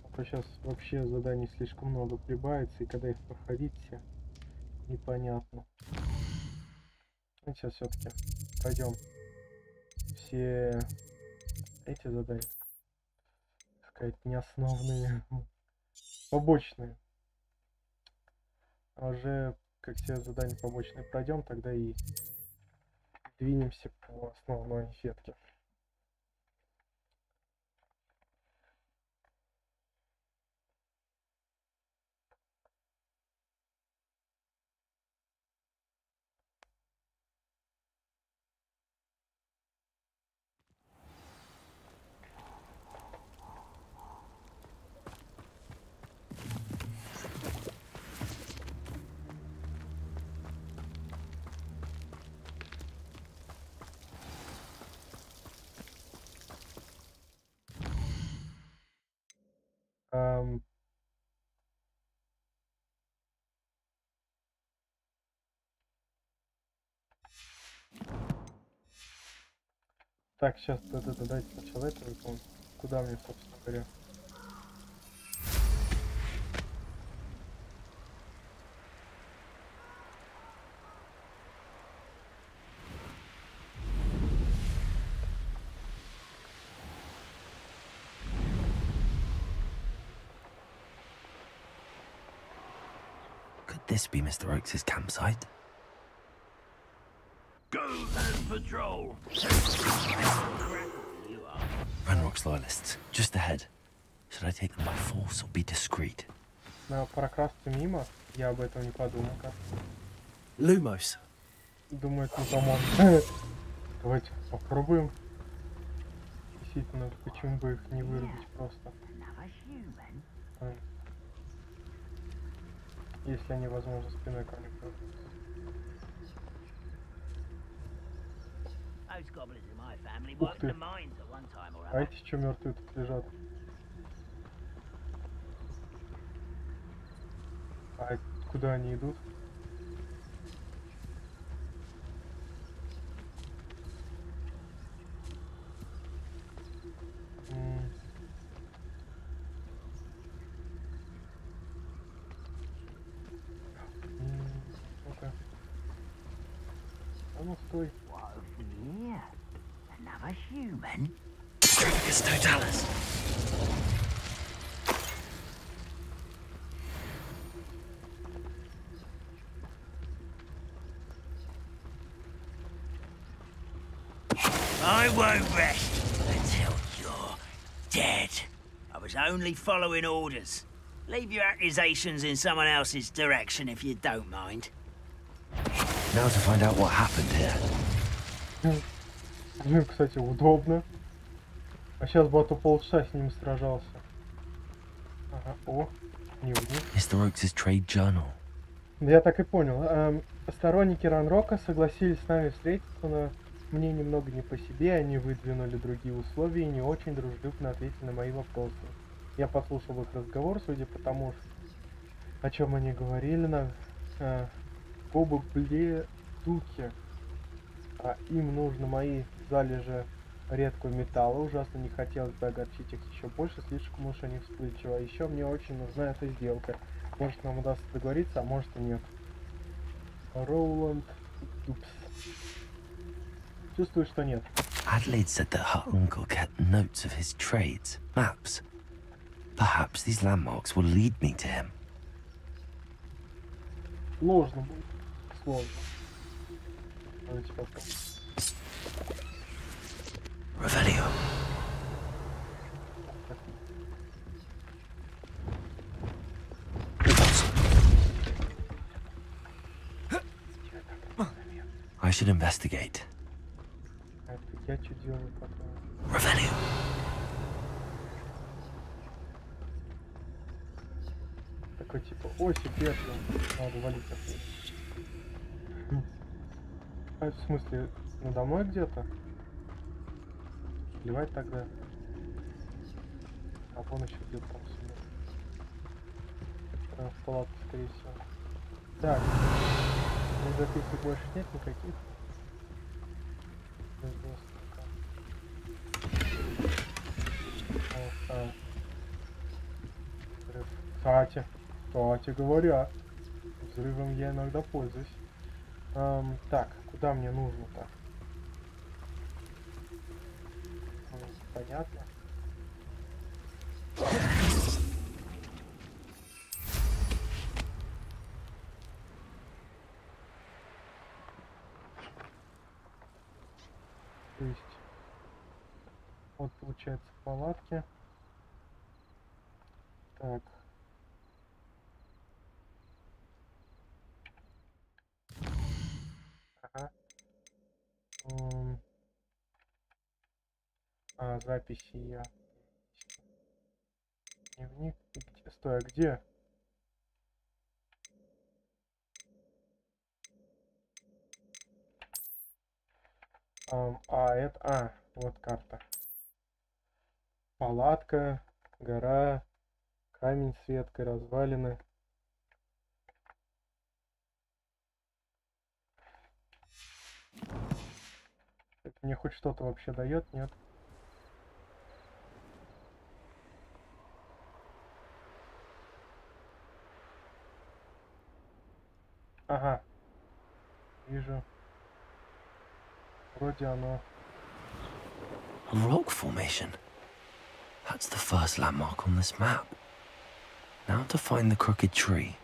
А то сейчас вообще заданий слишком много прибавится, и когда их проходить все непонятно. Ну, сейчас все-таки пойдем все эти задания, так сказать, не основные, побочные. А уже как все задания побочные пройдем, тогда и двинемся по основной ветке. Так, сейчас дайте сначала это выполнить. Куда мне, собственно говоря? Could this be Mr. Oakes' campsite? Go and patrol. Ranrock's loyalists, just ahead. Should I take them by force or be discreet? Надо прокрасться мимо. Я об этом не подумал. Lumos. Думаю, это не поможет. Давайте попробуем. Действительно, почему бы их не вырубить просто? Если они, возможно, спиной ко мне повернутся. Ух ты. А эти что мертвые тут лежат? А куда они идут? Ну-ка. А ну стой. Another human? Strictus totalis. I won't rest until you're dead. I was only following orders. Leave your accusations in someone else's direction if you don't mind. Now to find out what happened here. Ну, кстати, удобно. А сейчас бы полчаса с ним сражался. Ага, о, дневник. Mr. Oakes' trade journal. Я так и понял. Сторонники Ранрока согласились с нами встретиться, но мне немного не по себе. Они выдвинули другие условия и не очень дружелюбно ответили на мои вопросы. Я послушал их разговор, судя по тому, о чем они говорили, на оба бледуки. Им нужно мои залежи редкого металла. Ужасно не хотелось бы огорчить их еще больше, слишком уж они вспыльчивы. А еще мне очень нужна эта сделка. Может, нам удастся договориться, а может и нет. Роуланд Дупс. Чувствую, что нет. Adelaide said that her uncle kept notes of his trades, maps. Perhaps these landmarks will lead me to him. Сложно будет. Сложно. Давайте попробуем. Revelio. I should investigate. Я что делаю потом? Revelio. Такой типа, ой, секрет, надо валить отсюда. А в смысле, надо мной где-то? Плевать тогда. А вон еще где-то там сюда. В палатке, скорее всего. Так. Записок больше нет никаких. Кстати говоря, взрывом я иногда пользуюсь. Так, куда мне нужно-то? Понятно. То есть, вот получается палатки. Так. Ага. Записи я. Дневник. Стой, а где? Это... вот карта. Палатка, гора, камень с веткой, развалины. Это мне хоть что-то вообще дает, нет? Ага. Вижу. Вроде оно. A rock formation. That's the first landmark on this map. Now to find the crooked tree.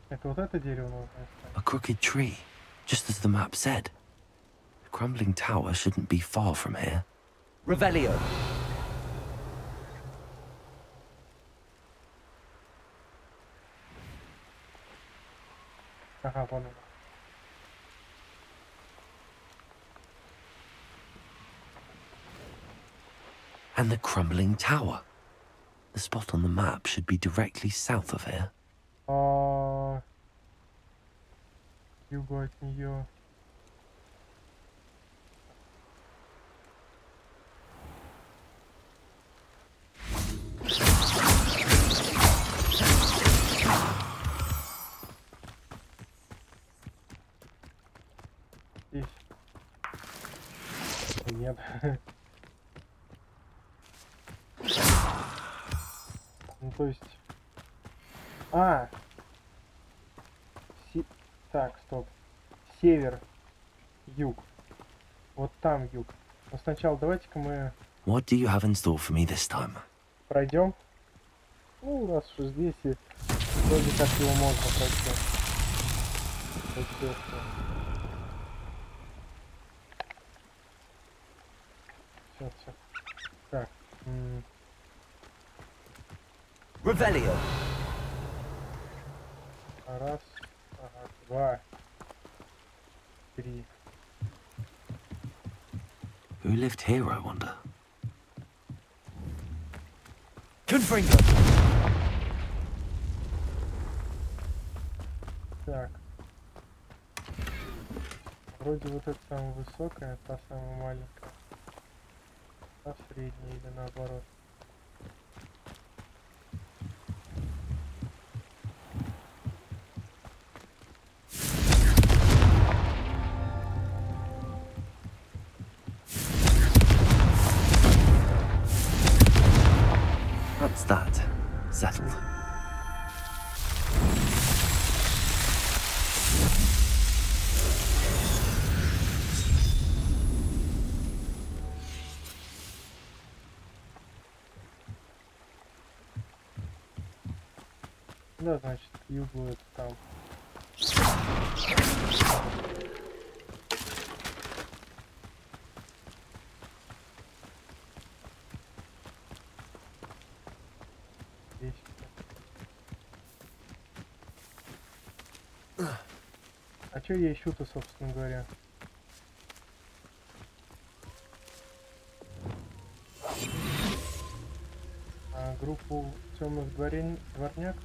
Это вот это дерево нужно искать. A crooked tree, just as the map said. The crumbling tower shouldn't be far from here. Revelio. Ага, вон оно. And the crumbling tower. The spot on the map should be directly south of here. Югу от нее. Здесь. Нет. Ну, то есть... Так, стоп. Север. Юг. Вот там юг. Но сначала давайте-ка мы... What do you have in store for me this time? Пройдем. Ну, раз уж здесь, и вроде как его можно пройти. Все. Так. Revelio. Раз, ага, два, три. Who lived here, I wonder? Confringo. Так. Вроде вот эта самая высокая, та самая маленькая. А средняя или наоборот. Да, значит, к югу это там. Здесь. А чё я ищу-то, собственно говоря? Группу темных дворняк.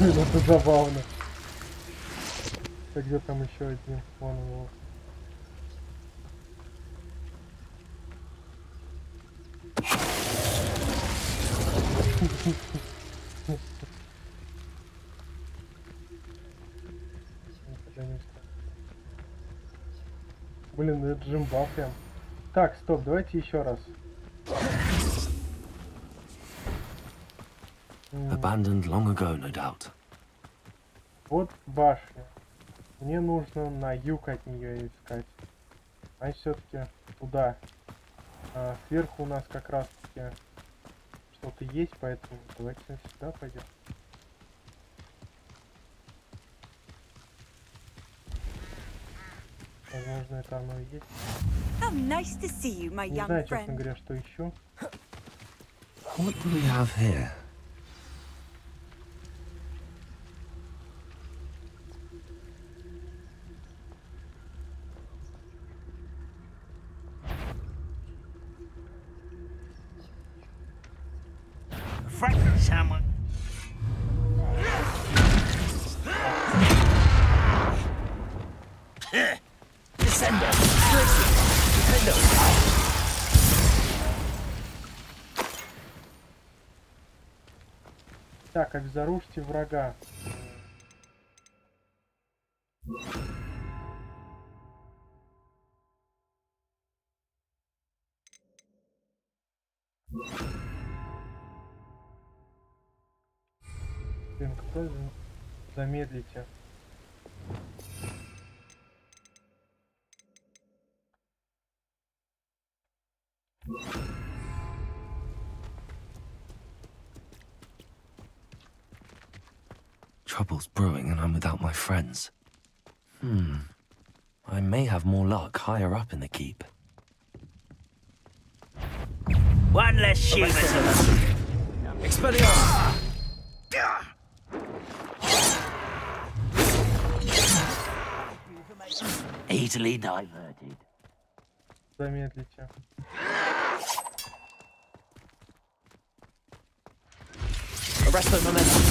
Это забавно. Так, где там еще один? Вон его. Блин, это джимбал прям. Так, стоп, давайте еще раз. Abandoned long ago, no doubt. Вот башня. Мне нужно на юг от нее искать. А все-таки туда. Сверху у нас как раз таки что-то есть, поэтому давайте сюда пойдем. Возможно, это оно и есть. Не знаю, честно говоря, что еще. What do we have here? Someone. Descendo. Descendo. Так, обезоружьте врага. Блин, кто замедлите? Trouble's brewing and I'm without my friends. I may have more luck higher up in the keep. One less shoot. Expelliarmus! Easily diverted. Замедлите. Arrest the momentum.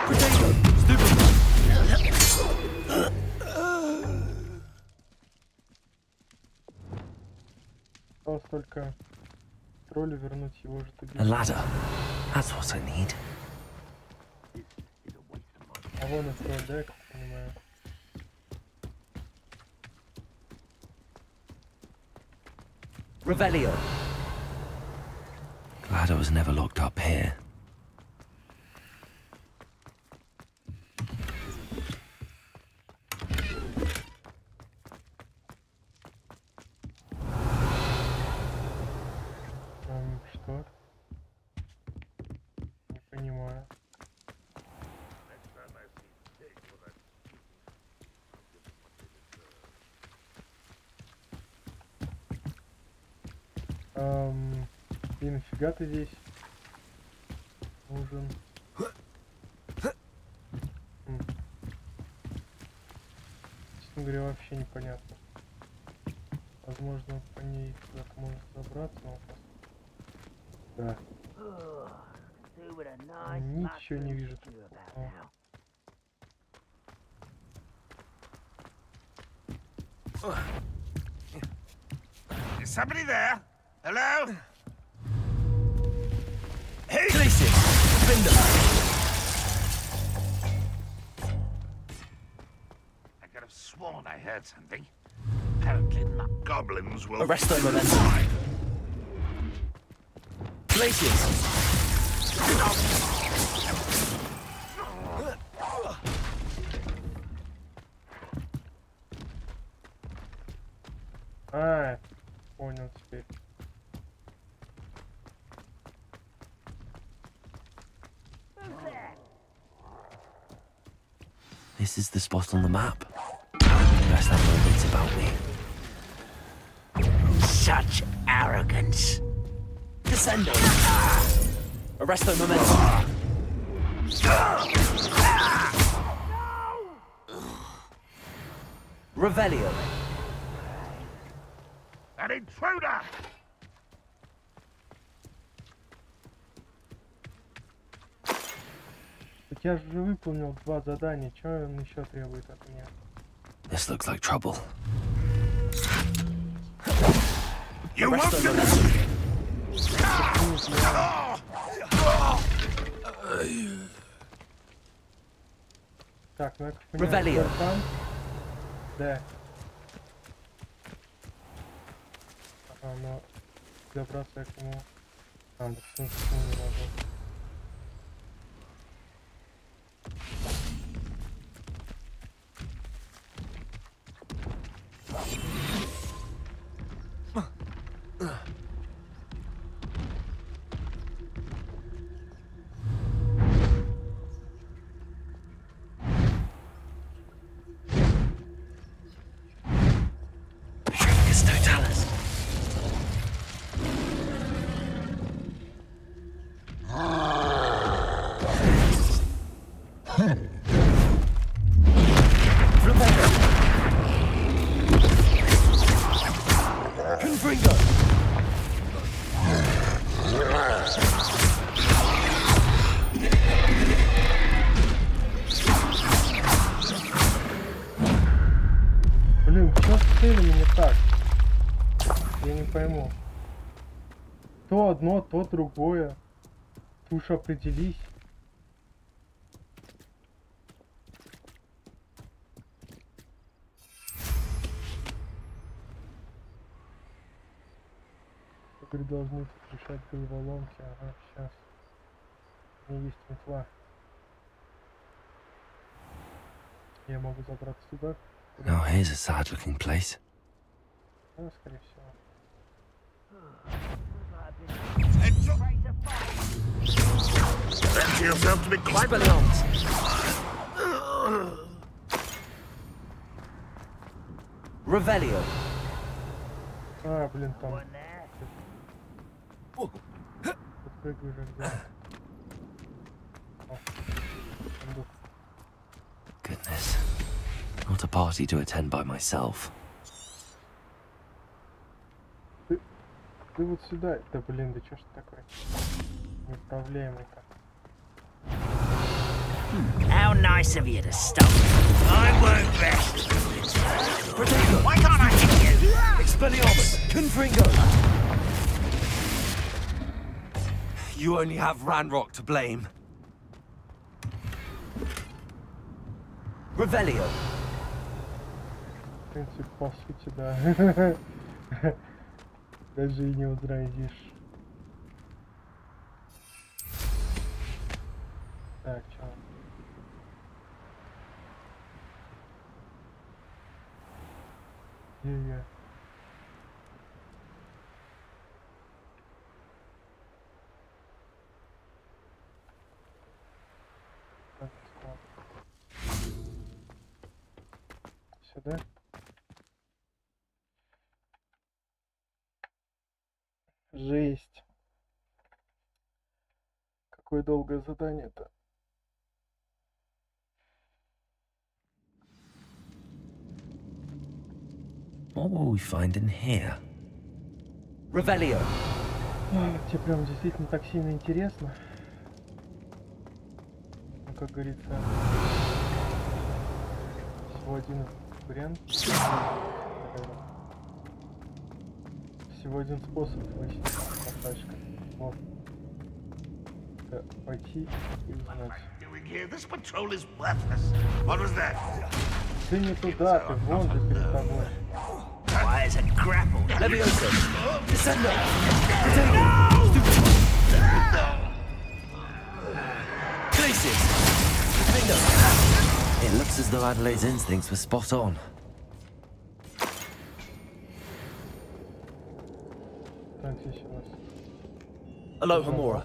Potato! Stupid! Осталось только троллю вернуть его же A ladder. That's what I need. А вон и тролль, да, я как понимаю. Revelio. Glad I was never locked up here. Что? Не понимаю. И нафига ты здесь нужен? Честно говоря, вообще непонятно. Возможно, по ней куда-то можно забраться, но да. Ничего не вижу. Is somebody there? Hello? Hey! Glacier! Defender! I could have sworn I heard something. Goblins will Arrest them, momentum. Glaciers. А, понял теперь. This is the spot on the map. Best have more bits about me. Such arrogance. Descendo. Arresto momentum. Revelio. an intruder! Так я же выполнил 2 задания, что он еще требует от меня? This looks like trouble. You want to... Так, ну я как понимаю, там? Да. Ага, но добраться я к нему... А, да, в смысле, не могу. Блин, что с целями не так? Я не пойму. То одно, то другое. Ты уж определись. Теперь должны тут решать головоломки. Ага, сейчас. У меня есть метла. Я могу забраться сюда. Now here's a sad-looking place. Да, скорее всего. Fancy yourself to be quite Revelio. А, блин, там. Подпрыгивай же где. Goodness. Not a party to attend by myself. Ты вот сюда. Да блин, да чё ж ты такой неуправляемый-то? How nice of you to stop. I won't rest. Why can't I hit you? Expelliarmus! Confringo! You only have Ranrock to blame. Revelio. В принципе, по сути, да. Даже и не возразишь. Так, чё? Где я? Так, сюда? Жесть. Какое долгое задание-то. What will we find in here? Revelio. Тебе прям действительно так сильно интересно. Ну, как говорится, всего один вариант. Всего один способ выяснить карточка. Вот. Это пойти и узнать. Ты не туда, ты вон же перед тобой. players are grappled. Leviosa! Descendo! Glacius! It looks as though Adelaide's instincts were spot on. Aloha Mora.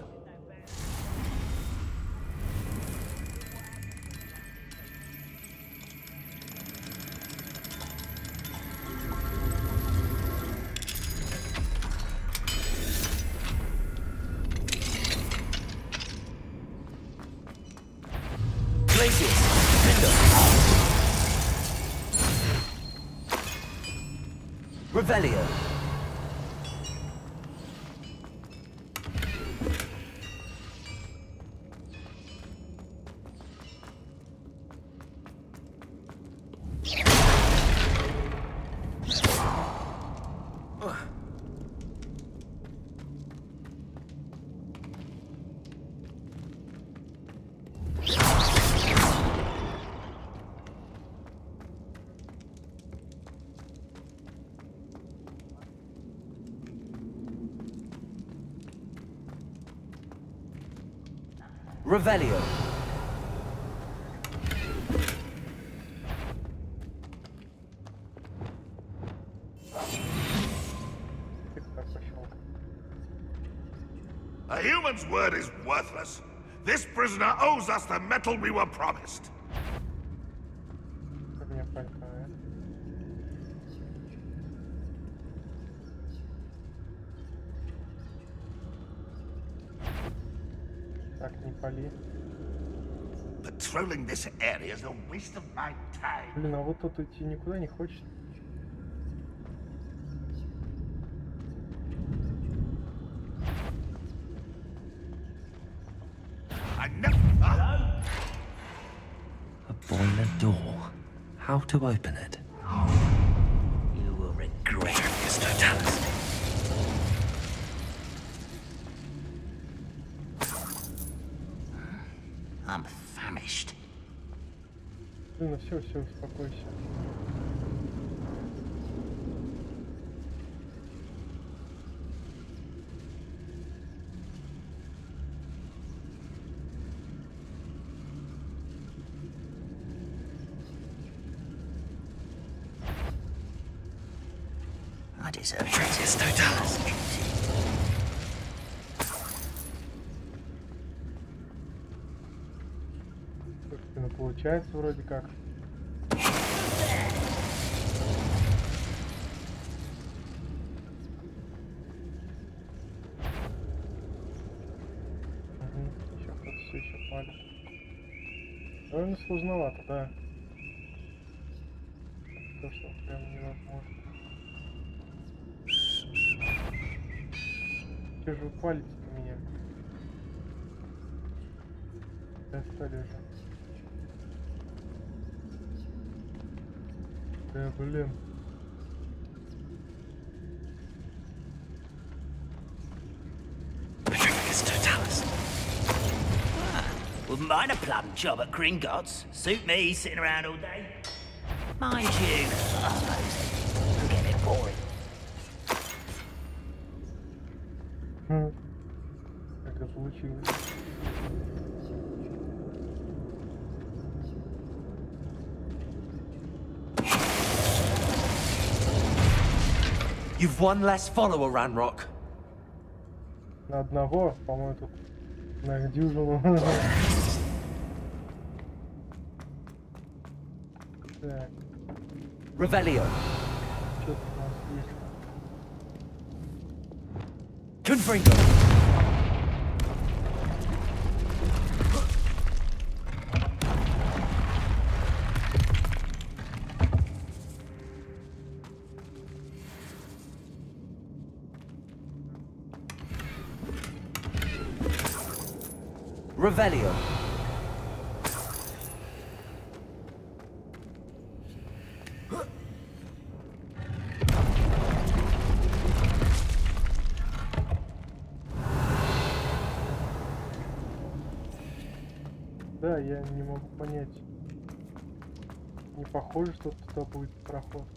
Revelio. Revelio. A human's word is worthless. This prisoner owes us the metal we were promised. Patrolling this area is a waste of my time. Блин, а вот тут идти никуда не хочет. A boiler door. How to open it? You will regret this, Totalis. I'm famished. Ну все, успокойся. I deserve this, Totalis. Собственно, получается вроде как. Сейчас вот все еще палит. Довольно сложновато, да. То, что прям невозможно. Что же вы палите на меня? Достали уже. Да блин. Wouldn't mind a plum job at Gringotts. Suit me, sitting around all day. Mind you, I'm getting boring. Как это получилось? You've one less follower, Ranrock. На одного, по-моему, тут на их дюжину. Так. Revelio. Что-то у нас есть. Confringo. Revelio. Да, я не могу понять. Не похоже, что туда будет проход.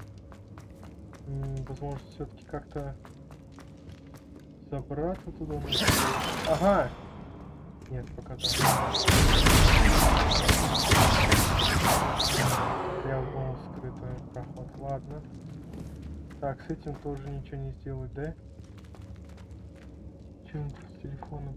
Возможно, все-таки как-то забраться туда. Ага! Нет, пока так. Я думал, скрытый проход. Ладно. Так, с этим тоже ничего не сделать, да? Че он с телефоном?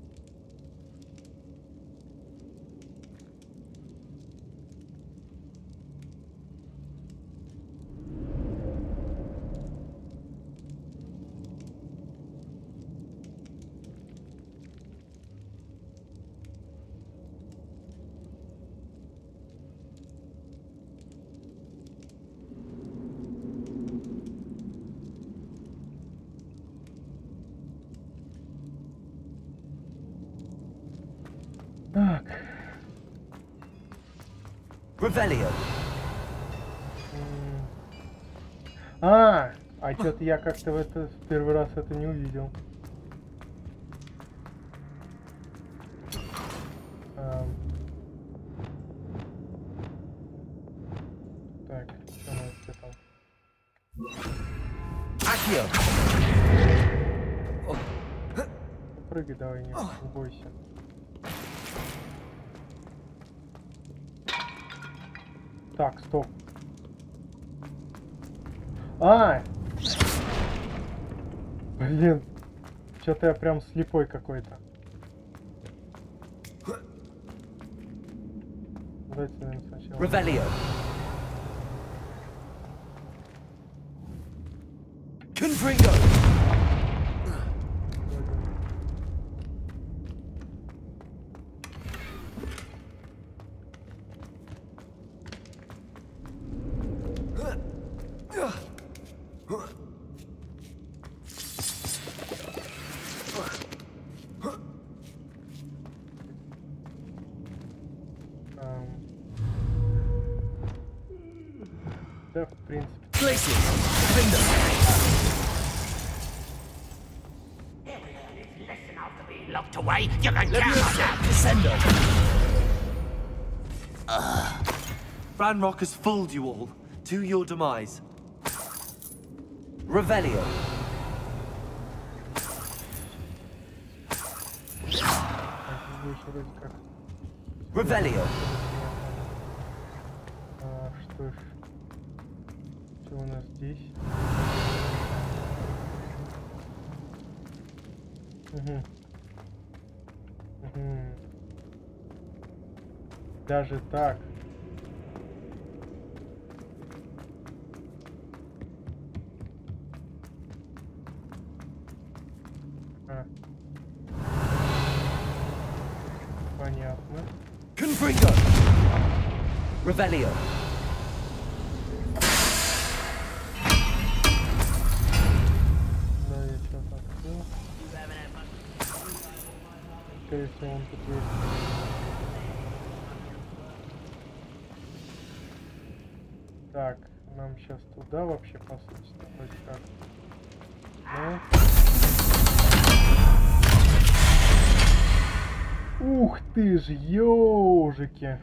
Так. Revelio. А что-то я как-то в первый раз это не увидел. Так, что у нас там? Accio. Прыгай давай, не бойся. Так, стоп. Блин, что-то я прям слепой какой-то. Давайте, наверное, сначала. Revelio. Confringo. Да, в принципе. Locked away, you can count on Ranrock has fooled you all to your demise. Revelio. Revelio. Что ж, что у нас здесь? Даже так. Понятно. Confringo. Revelio. Да, я что-то открыл. Скорее всего, он тут есть. Так, нам сейчас туда вообще по сути вроде как. Ну. Ух ты ж, ёжики.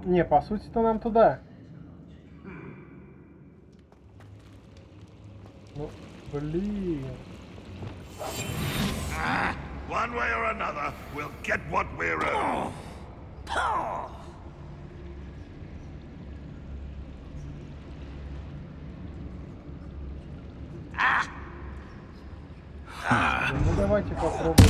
Не, по сути-то нам туда. Ну, блин. One way or another, we'll get what we're earning. Ну давайте попробуем.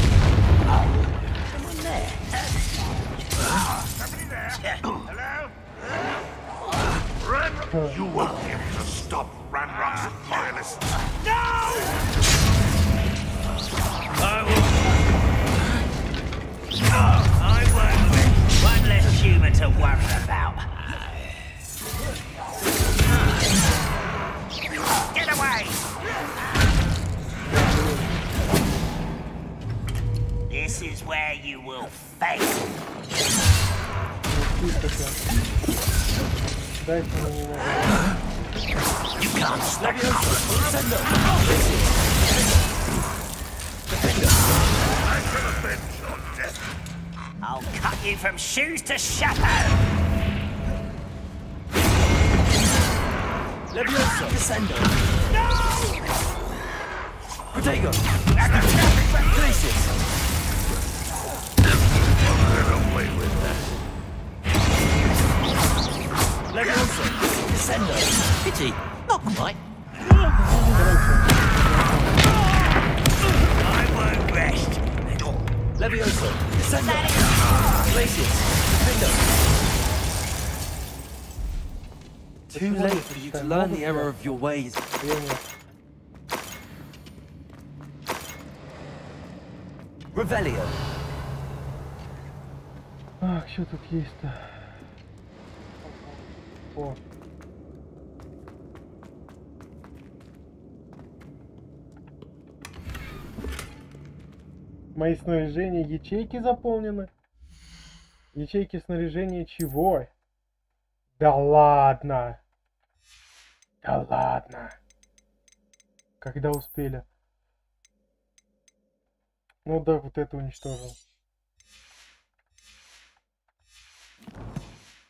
You won't be able to stop Ranrock's loyalists. I won't be. One less human to worry about. Get away! This is where you will face. You can't stop I'll cut you from shoes to shadow. Leviosa! Descendo! No! Protego! Glacius! Get away with that. Leviosa! Descendo! Pity! Not quite. I won't rest. Leviosa! Descendo! Glacius! Defendo! Too late for you to learn the error of your ways. Revelio. Так, что тут есть-то? О. Мои снаряжения ячейки заполнены. Ячейки снаряжения чего? Да ладно. Да ладно. Когда успели? Ну да, вот это уничтожил.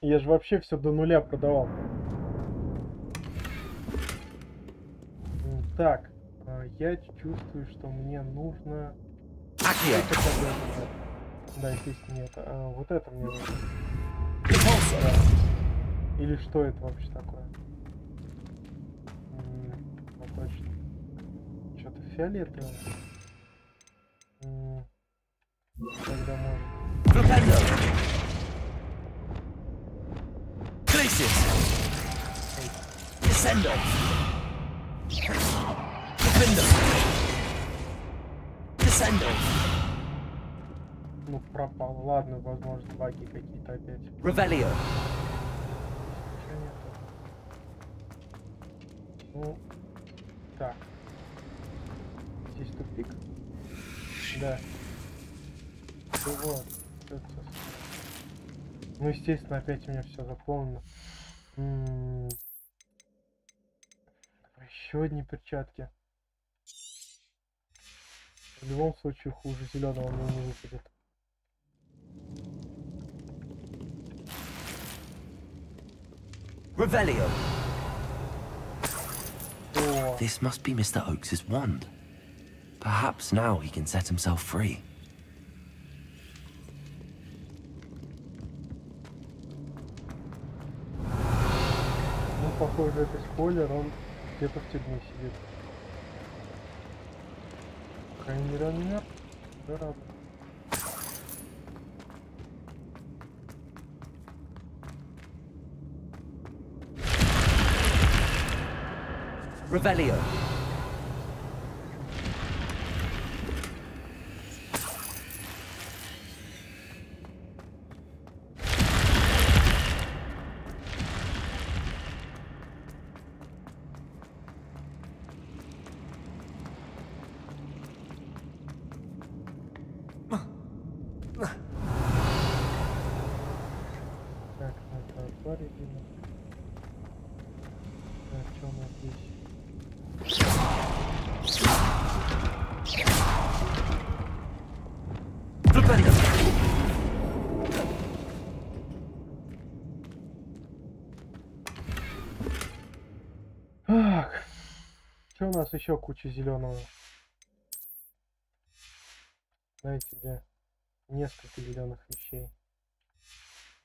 Я же вообще все до нуля продавал. Так, я чувствую, что мне нужно... Да, здесь нет. Вот это мне нужно. Или что это вообще такое? Ну точно. Что-то фиолетовое. Тогда может. Descendo. Defendo. Descendo. Ну, пропал. Ладно, возможно, баги какие-то опять. Revelio. Ну, так. Здесь тупик. Да. Ну вот. Ну, естественно, опять у меня все заполнено. Еще одни перчатки. В любом случае хуже зеленого мне не выпадет. Revelio. This must be Mr. Oakes's wand. Perhaps now he can set himself free. Ну, похоже, это спойлер, он где-то в тюрьме сидит. По крайней мере, он не мертв. Да, рад. Revelio. Так, это отварить. Так, что у нас здесь? Так, что у нас еще куча зеленого? Знаете, где несколько зеленых вещей?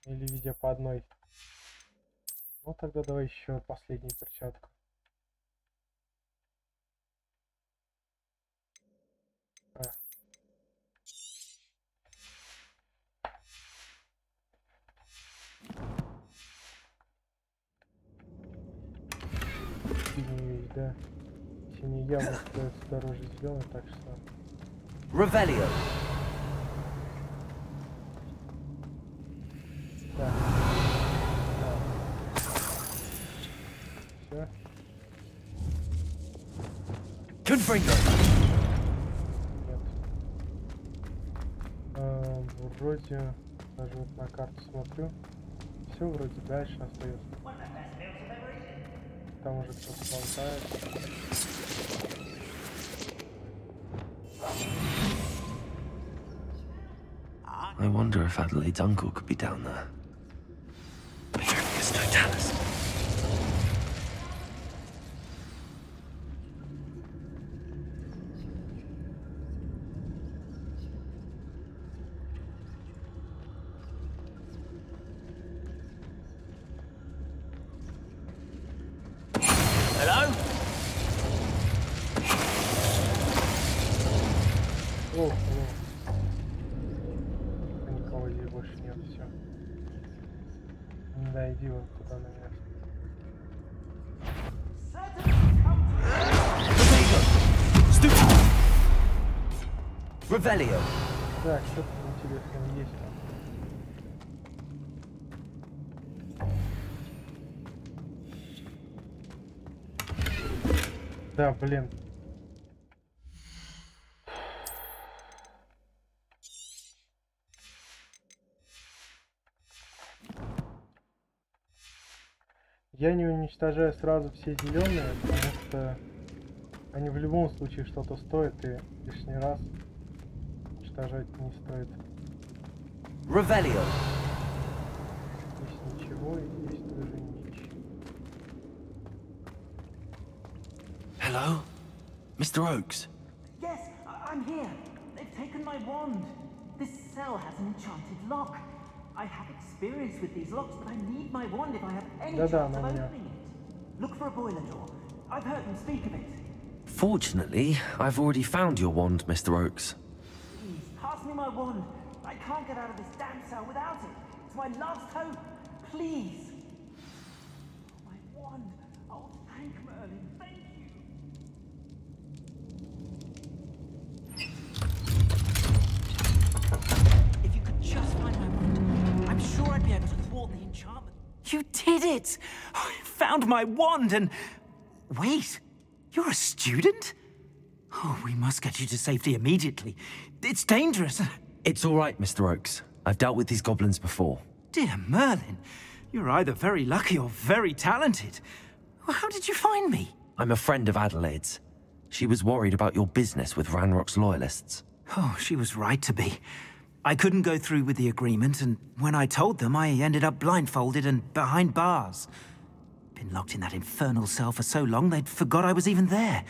Или везде по одной? Ну тогда давай еще последнюю перчатку. Синий есть, да. Синий явно стоит дороже зеленый, так что... Revelio. Так. Все. Confringo. Нет. Вроде даже вот на карту смотрю. Все вроде дальше остается. Там уже кто-то болтает. I wonder if Adelaide's uncle could be down there. If only it's Totalis. никого здесь больше нет, все. Да, иди вон туда на место. Revelio. Так, что-то интересное есть там. Да, блин. Я не уничтожаю сразу все зеленые, потому что они в любом случае что-то стоят, и лишний раз уничтожать не стоит. Revelio. Здесь ничего, и здесь тоже ничего. Hello? Mr. Oakes? Yes, I'm here. They've taken my wand. This cell has an enchanted lock. I have experience with these locks, but I need my wand if I have any chance of opening it. Look for a boiler door. I've heard them speak of it. Fortunately, I've already found your wand, Mr. Oakes. Please, pass me my wand. I can't get out of this damn cell without it. It's my last hope. Please. My wand. Oh, thank Merlin. Thank you. If you could just find my wand, I'm sure I'd be able to thwart the enchantment. You did it! I found my wand and... Wait, you're a student? Oh, we must get you to safety immediately. It's dangerous. It's all right, Mr. Oakes. I've dealt with these goblins before. Dear Merlin, you're either very lucky or very talented. How did you find me? I'm a friend of Adelaide's. She was worried about your business with Ranrock's loyalists. Oh, she was right to be. I couldn't go through with the agreement, and when I told them, I ended up blindfolded and behind bars. Been locked in that infernal cell for so long, they'd forgot I was even there.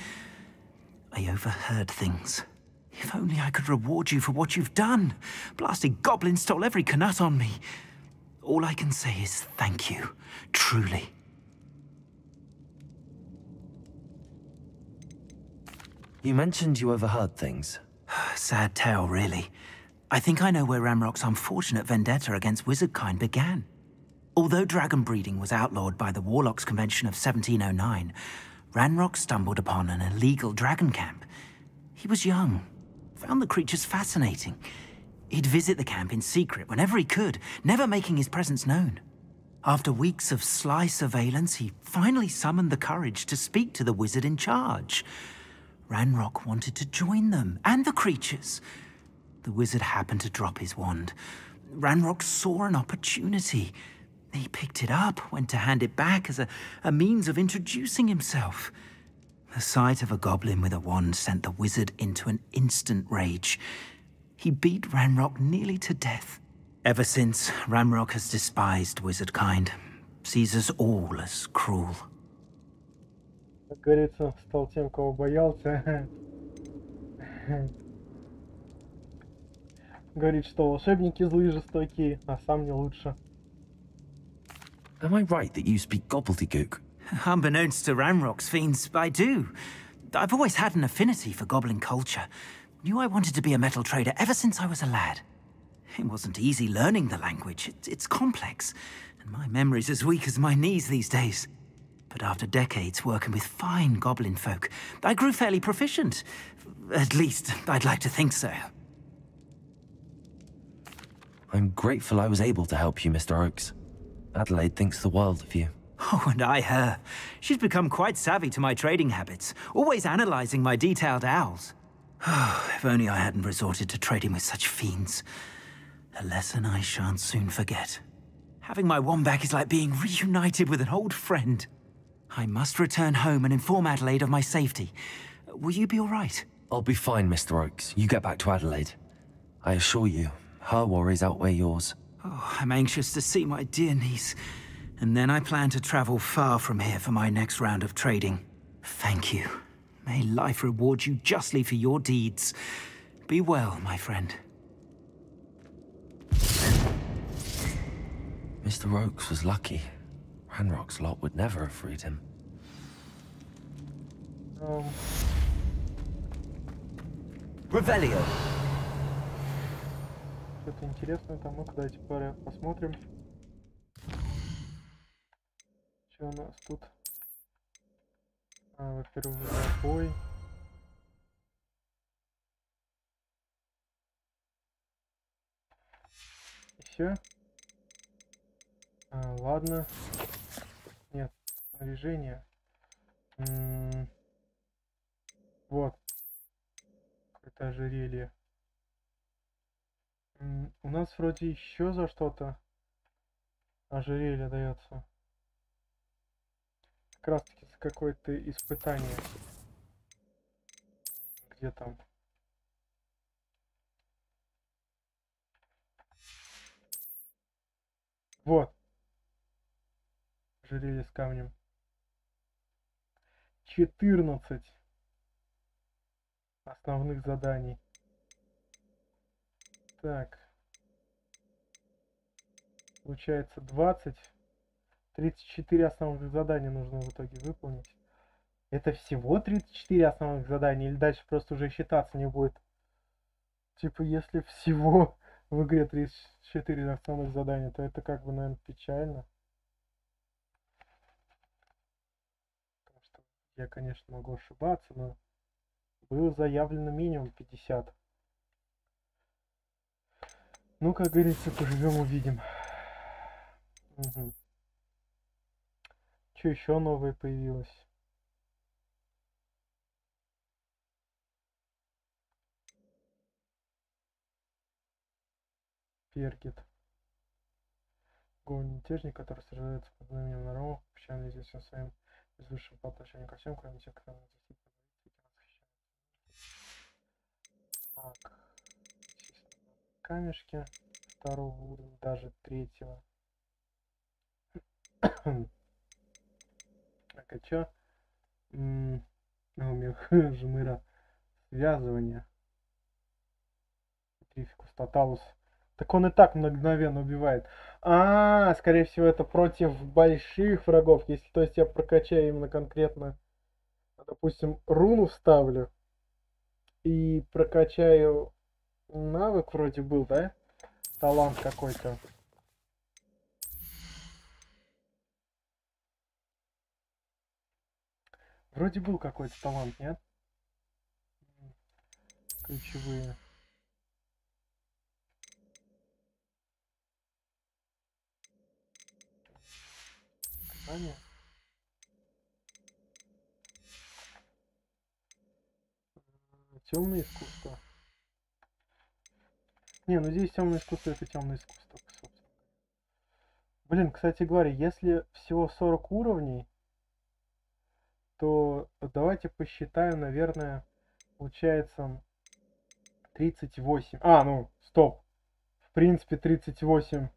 I overheard things. If only I could reward you for what you've done. Blasted goblin stole every canut on me. All I can say is thank you, truly. You mentioned you overheard things. Sad tale, really. I think I know where Ranrock's unfortunate vendetta against wizardkind began. Although dragon breeding was outlawed by the Warlocks Convention of 1709, Ranrock stumbled upon an illegal dragon camp. He was young, found the creatures fascinating. He'd visit the camp in secret whenever he could, never making his presence known. After weeks of sly surveillance, he finally summoned the courage to speak to the wizard in charge. Ranrock wanted to join them, and the creatures. The wizard happened to drop his wand. Ranrock saw an opportunity. He picked it up, went to hand it back as a means of introducing himself. The sight of a goblin with a wand sent the wizard into an instant rage. He beat Ranrock nearly to death. Ever since, Ranrock has despised wizardkind, sees us all as cruel. Как говорится, стал тем, кого боялся. Говорит, что волшебники злые и жестокие, а сам не лучше. Am I right that you speak gobbledygook? Unbeknownst to Ranrock's fiends, I do. I've always had an affinity for goblin culture. Knew I wanted to be a metal trader ever since I was a lad. It wasn't easy learning the language. It's complex, and my memory's as weak as my knees these days. But after decades working with fine goblin folk, I grew fairly proficient. At least, I'd like to think so. I'm grateful I was able to help you, Mr. Oakes. Adelaide thinks the world of you. Oh, and I her. She's become quite savvy to my trading habits, always analyzing my detailed owls. Oh, if only I hadn't resorted to trading with such fiends. A lesson I shan't soon forget. Having my wand back is like being reunited with an old friend. I must return home and inform Adelaide of my safety. Will you be all right? I'll be fine, Mr. Oakes. You get back to Adelaide. I assure you, her worries outweigh yours. Oh, I'm anxious to see my dear niece. And then I plan to travel far from here for my next round of trading. Thank you. May life reward you justly for your deeds. Be well, my friend. Mr. Oakes was lucky. Ranrock's lot would never have freed him. Revelio. что-то интересное там. Ну-ка, давайте посмотрим. Что у нас тут? Во-первых, бой. И все. Ладно. Нет, снаряжение. Вот. Это ожерелье. У нас вроде еще за что-то ожерелье дается. Как раз таки за какое-то испытание. Где там? Вот. Ожерелье с камнем. 14 основных заданий. Так. Получается 20. 34 основных задания нужно в итоге выполнить. Это всего 34 основных задания? Или дальше просто уже считаться не будет? Типа, если всего в игре 34 основных задания, то это как бы, наверное, печально. Потому что я, конечно, могу ошибаться, но было заявлено минимум 50. Ну, как говорится, поживем увидим. Угу. Что еще новое появилось? Пергит. Голый мятежник, который сражается под знаменем народов, печально известен своим безвысшим по отношению ко всем, кроме тех, кто защитит. Так. Камешки второго уровня, даже третьего. Так, а чё? У меня жмыра. Связывание. Трификус тоталус. Так он и так мгновенно убивает. Скорее всего, это против больших врагов. Если, то есть, я прокачаю именно конкретно, допустим, руну вставлю и прокачаю навык вроде был, да? Талант какой-то. Вроде был какой-то талант, нет? Ключевые. Темное искусство. Не, ну здесь темное искусство, это темное искусство, собственно. Блин, кстати говоря, если всего 40 уровней, то давайте посчитаем, наверное, получается 38. Ну, стоп. В принципе, 38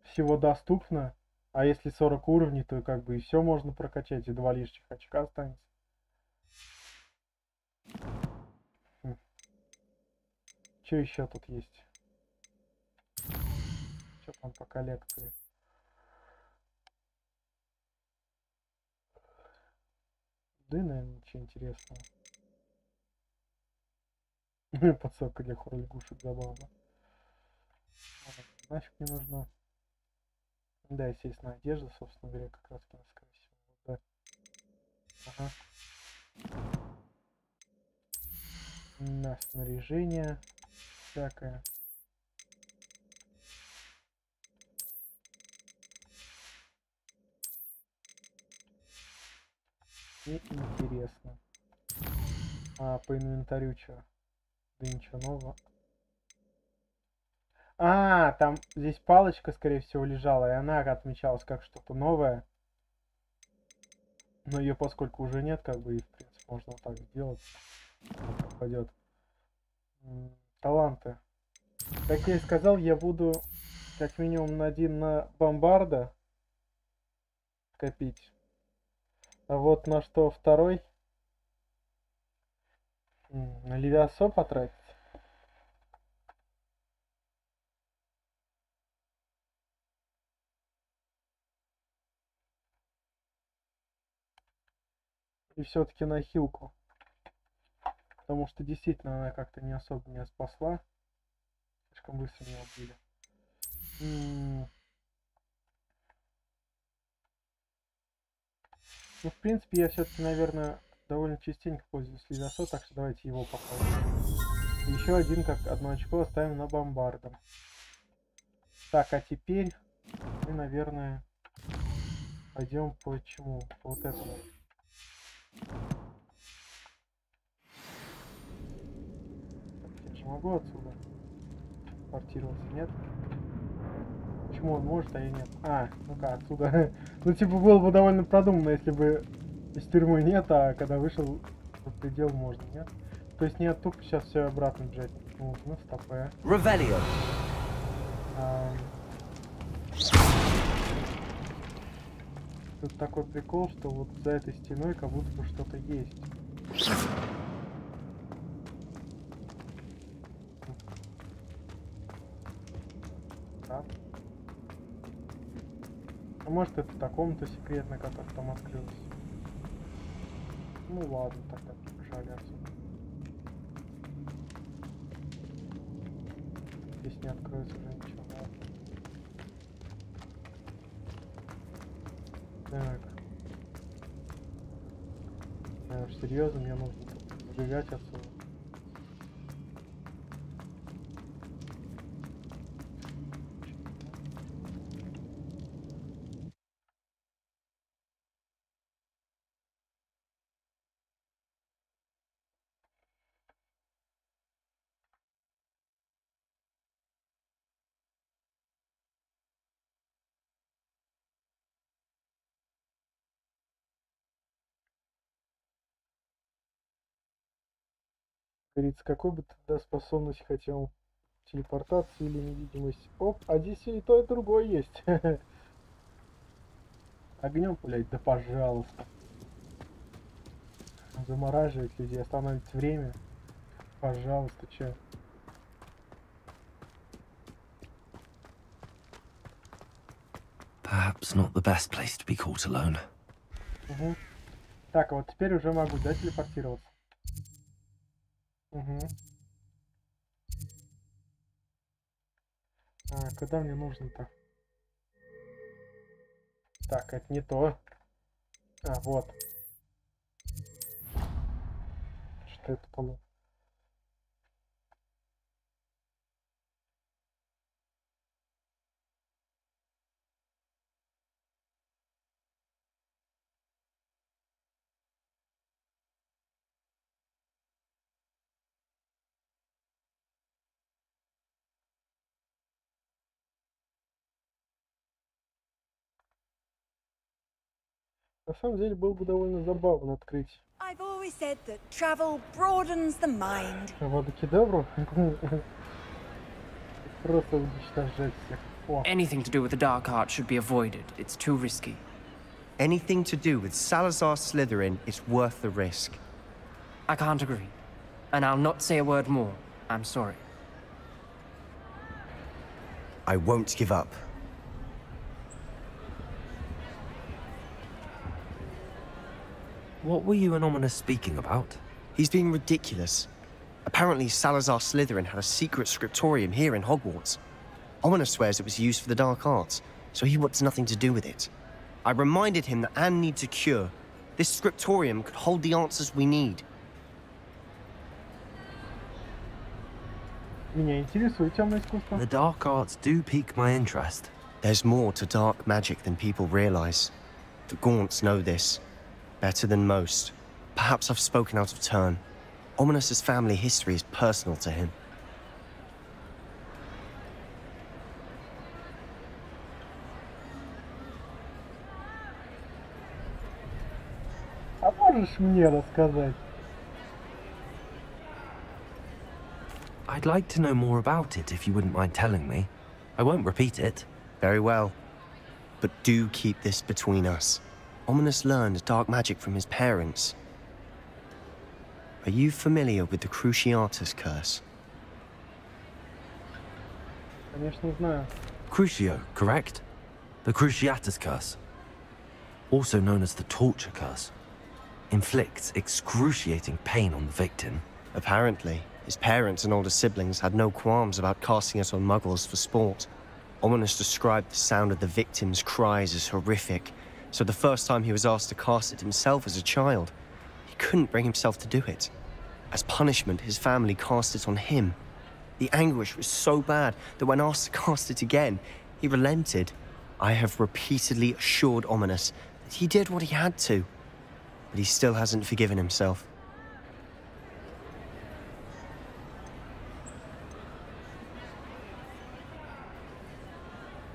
всего доступно. А если 40 уровней, то как бы и все можно прокачать, и 2 лишних очка останется. Что еще тут есть? Что там по коллекции? Да, наверное, ничего интересного. Подсовка для хор-лягушек забавно. Нафиг не нужна. Да, естественно, одежда, собственно говоря, как раз таки, скорее всего. Да. Ага. На снаряжение всякое. И интересно. По инвентарю что? Да ничего нового. Там здесь палочка, скорее всего, лежала, и она отмечалась как что-то новое. Но ее поскольку уже нет, как бы, и в принципе можно вот так сделать. Вот пойдет. Таланты. Как я и сказал, я буду как минимум на бомбарда копить. А вот на что второй? На левиасо потратить. И все-таки на хилку. Потому что действительно она как-то не особо меня спасла. слишком быстро меня убили. Ну, в принципе, я все-таки, наверное, довольно частенько пользуюсь ледосо, так что давайте его попробуем. Еще один, как одно очко оставим на бомбардом. Так, а теперь мы, наверное, пойдем по чему? По вот этому. Я же могу отсюда портироваться, нет? Почему он может, а я нет? А, ну-ка, отсюда. Ну, типа, было бы довольно продуманно, если бы из тюрьмы нет, а когда вышел за предел можно, нет? То есть нет, тупо сейчас все обратно бежать нужно, стопэ. Revelio. Тут такой прикол, что вот за этой стеной как будто бы что-то есть. Так. А может это та комната секретная, которая там открылась. Ну ладно, тогда побежали отсюда. Здесь не откроется уже ничего. Так. Уж серьезно, мне нужно сбегать отсюда. Говорится, какой бы ты тогда способность хотел? Телепортацию или невидимость? Оп, а здесь и то, и другое есть. Огнем пулять? Да пожалуйста. Замораживать людей, останавливать время. Пожалуйста, чё? Perhaps not the best place to be caught alone. Угу. Так, а вот теперь уже могу, да, телепортироваться? Угу. А, куда мне нужно-то? Так, это не то. А, вот. Что это было? На самом деле было бы довольно забавно открыть. I've always said that travel broadens the mind. Водокидавру? Просто уничтожать всех. О. Anything to do with the dark art should be avoided. It's too risky. Anything to do with Salazar Slytherin is worth the risk. I can't agree. And I'll not say a word more. I'm sorry. I won't give up. What were you and Ominous speaking about? He's being ridiculous. Apparently Salazar Slytherin had a secret scriptorium here in Hogwarts. Ominous swears it was used for the dark arts, so he wants nothing to do with it. I reminded him that Anne needs a cure. This scriptorium could hold the answers we need. Меня интересует темное искусство. The dark arts do pique my interest. There's more to dark magic than people realize. The Gaunts know this. Better than most. Perhaps I've spoken out of turn. Ominous's family history is personal to him. А можешь мне рассказать? I'd like to know more about it if you wouldn't mind telling me. I won't repeat it. Very well. But do keep this between us. Ominous learned dark magic from his parents. Are you familiar with the Cruciatus curse? Конечно, знаю. Crucio, correct? The Cruciatus curse. Also known as the torture curse. Inflicts excruciating pain on the victim. Apparently. His parents and older siblings had no qualms about casting it on muggles for sport. Ominous described the sound of the victims' cries as horrific, so the first time he was asked to cast it himself as a child, he couldn't bring himself to do it. As punishment, his family cast it on him. The anguish was so bad that when asked to cast it again, he relented. I have repeatedly assured Ominous that he did what he had to, but he still hasn't forgiven himself.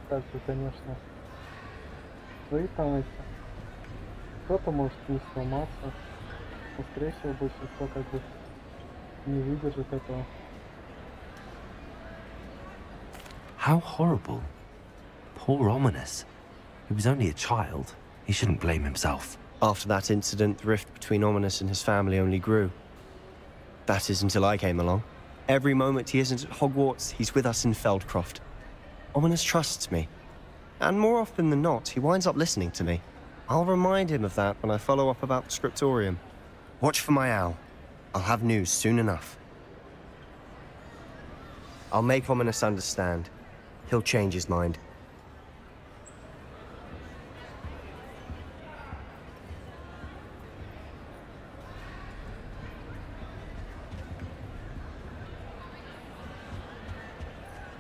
Кажется, конечно, свои там эти. Кто-то может не сломаться, но, скорее всего, большинство как бы не выдержит этого. How horrible. Poor Ominous. He was only a child. He shouldn't blame himself. After that incident, the rift between Ominous and his family only grew. That is until I came along. Every moment he isn't at Hogwarts, he's with us in Feldcroft. Ominous trusts me. And more often than not, he winds up listening to me. I'll remind him of that when I follow up about the scriptorium. Watch for my owl. I'll have news soon enough. I'll make Ominous understand. He'll change his mind.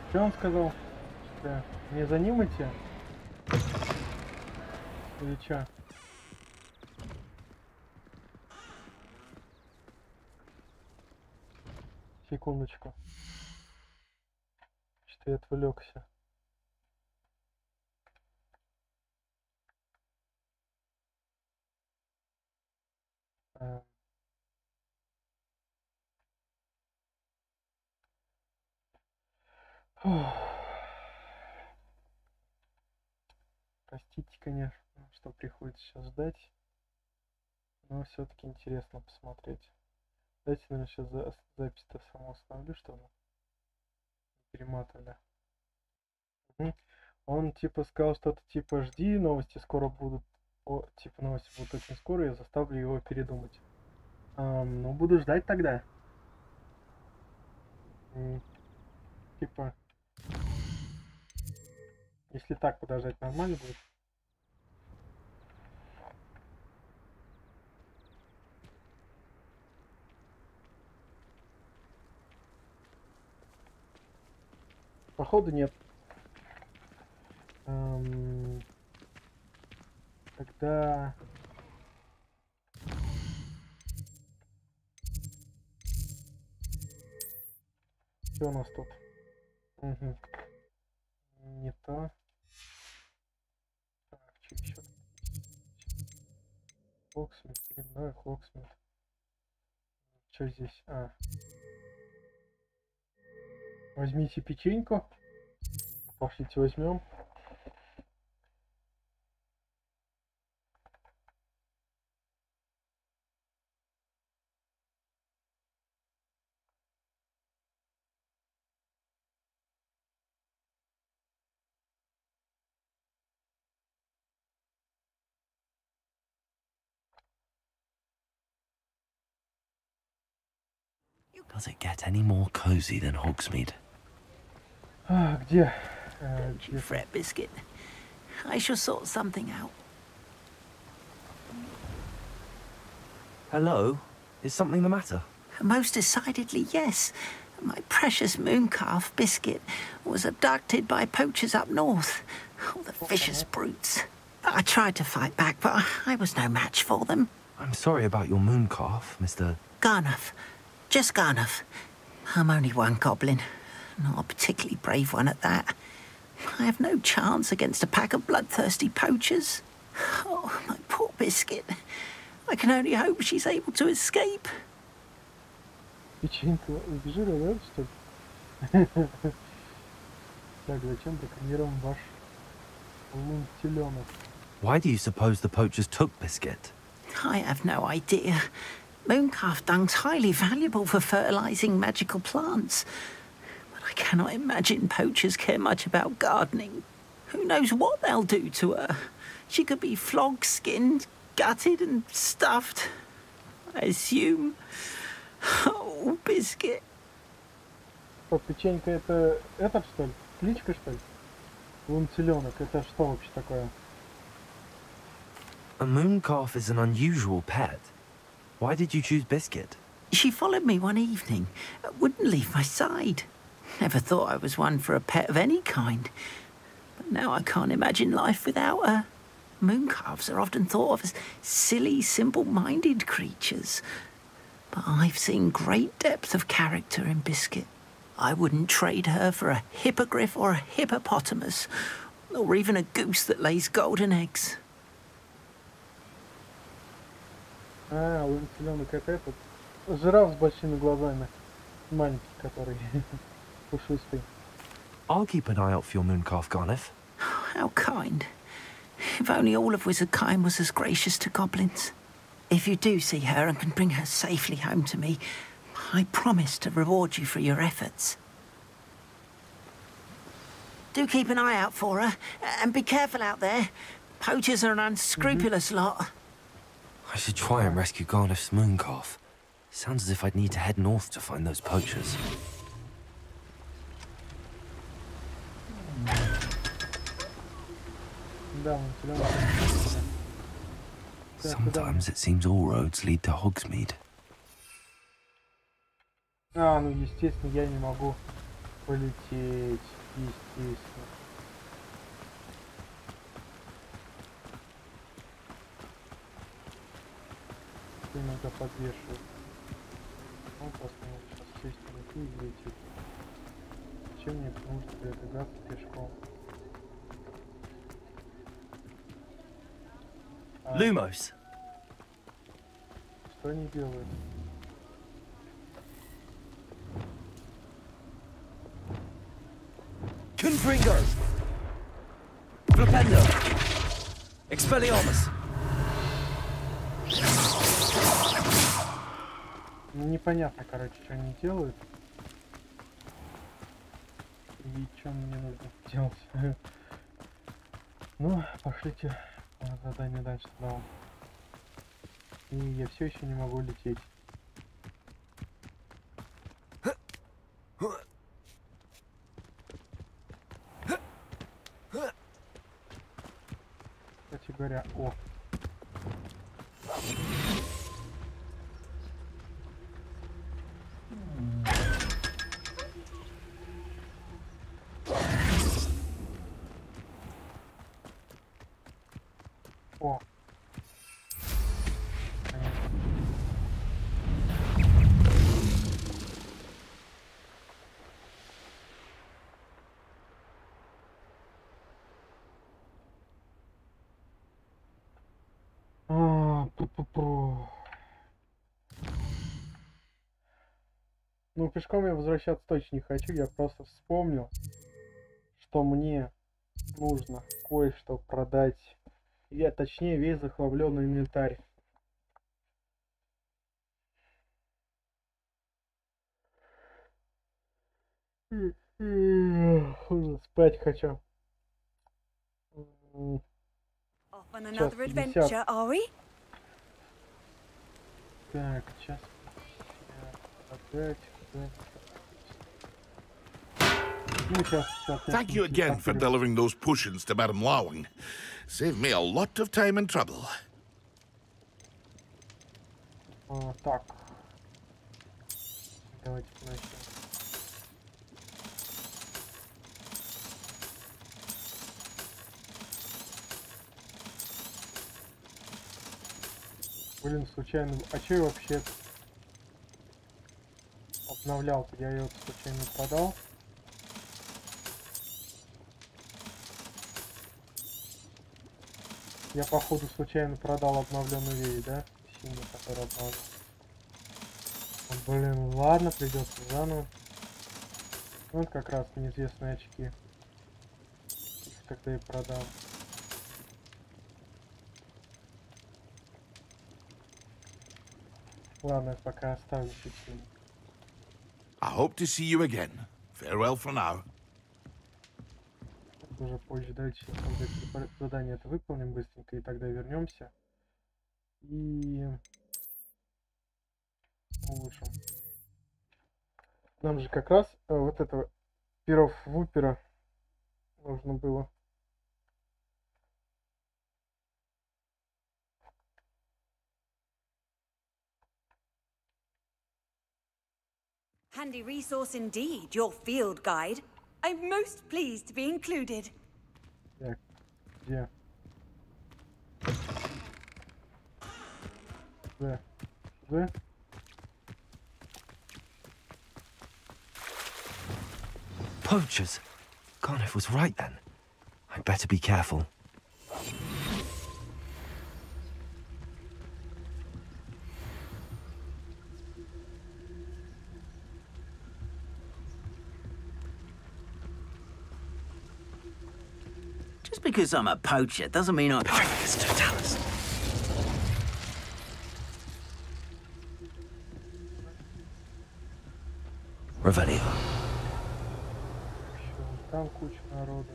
Что он сказал? Да. Не за ним идти? Или чё? Секундочку. Что я отвлекся. Простите, конечно, что приходится сейчас ждать, но все-таки интересно посмотреть. Давайте, наверное, сейчас запись-то саму остановлю, чтобы перематывали. Он типа сказал что-то типа жди, новости скоро будут, типа новости будут очень скоро, я заставлю его передумать. Ну, буду ждать тогда. Типа, если так подождать, нормально будет? Походу нет. Тогда... Что у нас тут? Угу. Не то. Так, что еще? Хоксмит, да, Хоксмит. Что здесь? Возьмите печеньку. Пошлите возьмем. Does it get any more cozy than Hogsmeade? Где? You fret, Biscuit. I shall sort something out. Hello? Is something the matter? Most decidedly, yes. My precious mooncalf, Biscuit, was abducted by poachers up north. Oh, the vicious brutes. I tried to fight back, but I was no match for them. I'm sorry about your mooncalf, Mr. Garnuff. Just Garnuff. I'm only one goblin. Not a particularly brave one at that. I have no chance against a pack of bloodthirsty poachers. Oh, my poor Biscuit. I can only hope she's able to escape. Печенька убежала, да, что ли? Так, зачем рекламируем ваш лунтеленок? Why do you suppose the poachers took Biscuit? I have no idea. Mooncalf dung's highly valuable for fertilizing magical plants. But I cannot imagine poachers care much about gardening. Who knows what they'll do to her? She could be flogged, skinned, gutted and stuffed. I assume. Oh, Biscuit. Что, печенька это этот, что ли? Кличка, что ли? Лунцеленок, это что вообще такое? A moon calf is an unusual pet. Why did you choose Biscuit? She followed me one evening, wouldn't leave my side. Never thought I was one for a pet of any kind. But now I can't imagine life without her. Mooncalves are often thought of as silly, simple-minded creatures. But I've seen great depth of character in Biscuit. I wouldn't trade her for a hippogriff or a hippopotamus, or even a goose that lays golden eggs. А, лунцеленок это этот. Жираф с большими глазами. Маленький, который пушистый. I'll keep an eye out for your moon calf, Garneth. How kind. If only all of Wizardkind was as gracious to goblins. If you do see her and can bring her safely home to me, I promise to reward you for your efforts. Do keep an eye out for her, and be careful out there. Poachers are an unscrupulous lot. I should try and rescue Garneth's moon calf. Sounds as if I'd need to head north to find those poachers. Sometimes it seems all roads lead to Hogsmeade. А, ну естественно, я не могу полететь. Естественно. Иногда подвешиваю. Ну, посмотрим, сейчас сесть на лету и лететь. Зачем мне нужно передвигаться пешком? Lumos. Что они делают? Confringo. Flipendo. Expelliarmus. Непонятно, короче, что они делают. И что мне нужно делать. Ну, пошлите задание дальше снова. И я все еще не могу лететь. Кстати говоря, о. О. Ну, пешком я возвращаться точно не хочу, я просто вспомнил, что мне нужно кое-что продать. Я, точнее, весь захламленный инвентарь. Спать хочу. Off on another adventure, are we? Так, сейчас. Опять. Thank you again for delivering those potions to Madame Lowing. Saved me a lot of time and trouble. Так. Давайте начнем. Блин, случайно. А че я вообще обновлял-то? Я ее случайно продал. Я походу случайно продал обновленную вещь, да? Синий, который обновлен. Блин, ладно, придется заново. Вот как раз неизвестные очки. Их тогда и продам. Ладно, я пока оставлю чуть. I hope to see you again. Farewell for now. Уже позже. Давайте сейчас задание это выполним быстренько, и тогда вернемся. И улучшим. Нам же как раз вот этого пиров-вупера нужно было. Handy resource indeed, your field guide. I'm most pleased to be included. Так, где? Сюда. Сюда. Poachers? Garnev was right then. I'd better be careful. Just because I'm a poacher doesn't mean I'm... Revelio. Там куча народа.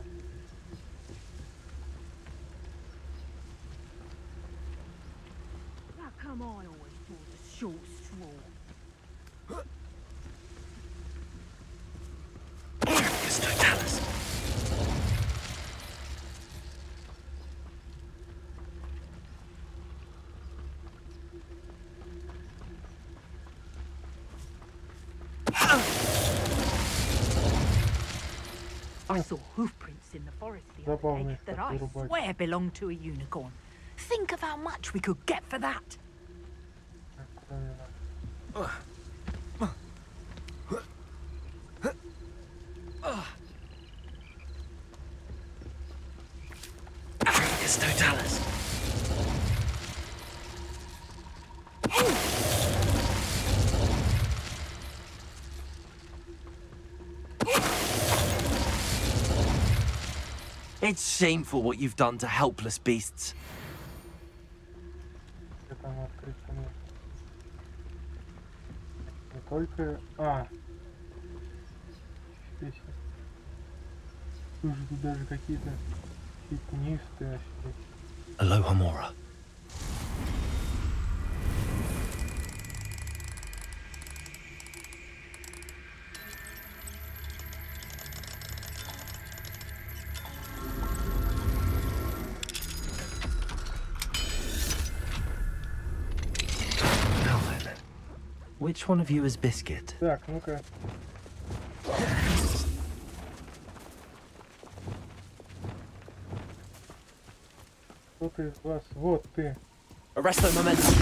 How come I always draw the short straw? I saw hoof prints in the forest the other day that I swear belonged to a unicorn. Think of how much we could get for that. Totalis. It's shameful what you've done to helpless beasts. Не только... А! Здесь. Слушай, тут даже какие-то фитнисты. Aloha Mora. Which one of you is Biscuit? Так, ну-ка. Кто-то из вас? Вот ты. Arresto momentum.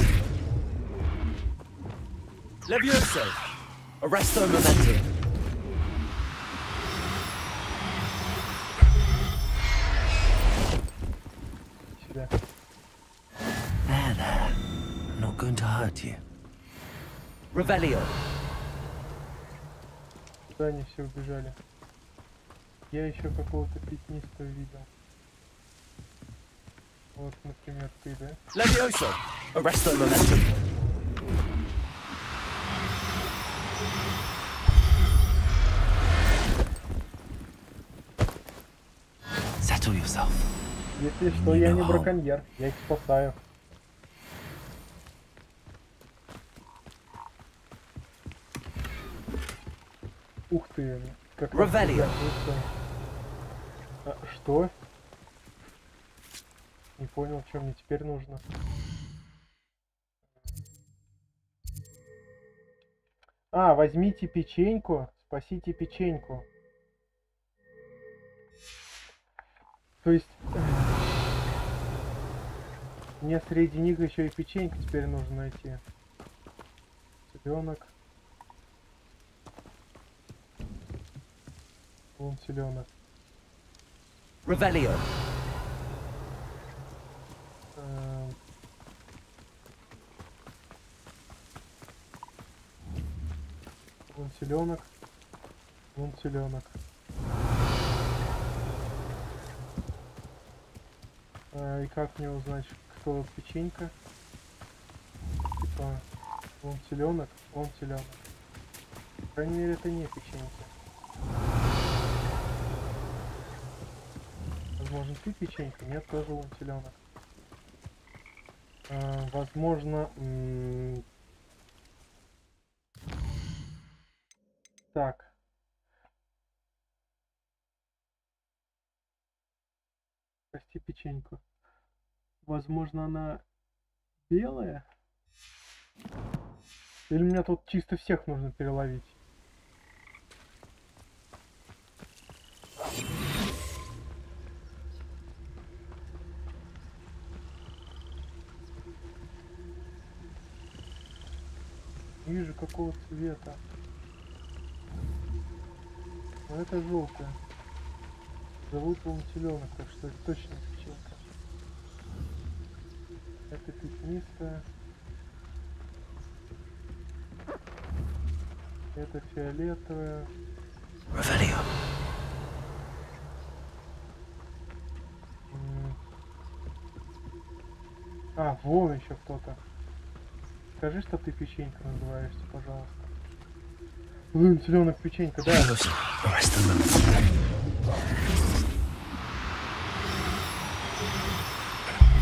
Levioso. Arresto momentum. Сюда. There. I'm not going to hurt you. Revelio. Куда они все убежали? Я еще какого-то пятнистого видел. Вот, например, ты, да? Levioso. Arresto momentum. Settle yourself. Если что, я не браконьер, я их спасаю. Ух ты, как раз... Что? Не понял, что мне теперь нужно. А, возьмите печеньку, спасите печеньку. То есть... Мне среди них еще и печеньку теперь нужно найти. Селенок. Вон селенок. Revelio. Вон селенок. Вон селенок. И как мне узнать, кто печенька? Типа, вон селенок, вон селенок. По крайней мере, это не печеньки. Возможно, ты печенька? Нет, тоже вон селенок. Возможно... Так. Прости, печеньку. Возможно, она белая? Или мне тут чисто всех нужно переловить? Не вижу какого цвета. Но это желтое. Зовут его теленок, так что это точно печенька. Это пятнистая. Это фиолетовая. А, вон еще кто-то. Скажи, что ты печенька называешься, пожалуйста. Блин, теленок печенька, да.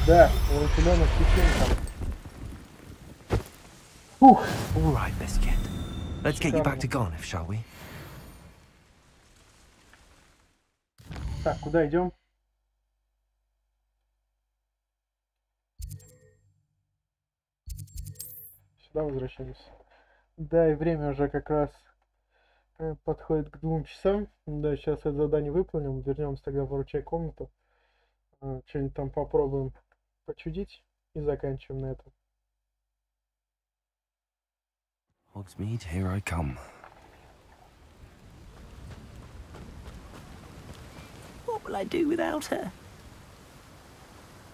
Да, теленок печенька. Ух. All right, Biscuit. Let's get you back to Garniff, shall we? Так, куда идем? Сюда возвращаемся. Да, и время уже как раз подходит к 2 часам. Да, сейчас это задание выполним. Вернемся тогда в ручей комнату. Что-нибудь там попробуем почудить. И заканчиваем на этом. Hogsmeade, here I come. What will I do without her?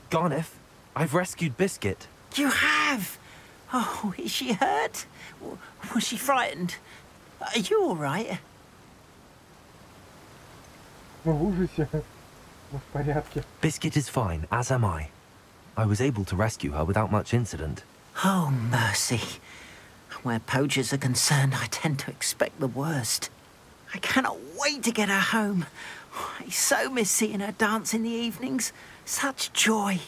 Garniff, I've rescued Biscuit. You have? Oh, is she hurt? Was she frightened? Are you all right? Мы в ужасе. Мы в порядке. Biscuit is fine, as am I. I was able to rescue her without much incident. Oh, mercy. Where poachers are concerned, I tend to expect the worst. I cannot wait to get her home. I so miss seeing her dance in the evenings. Such joy.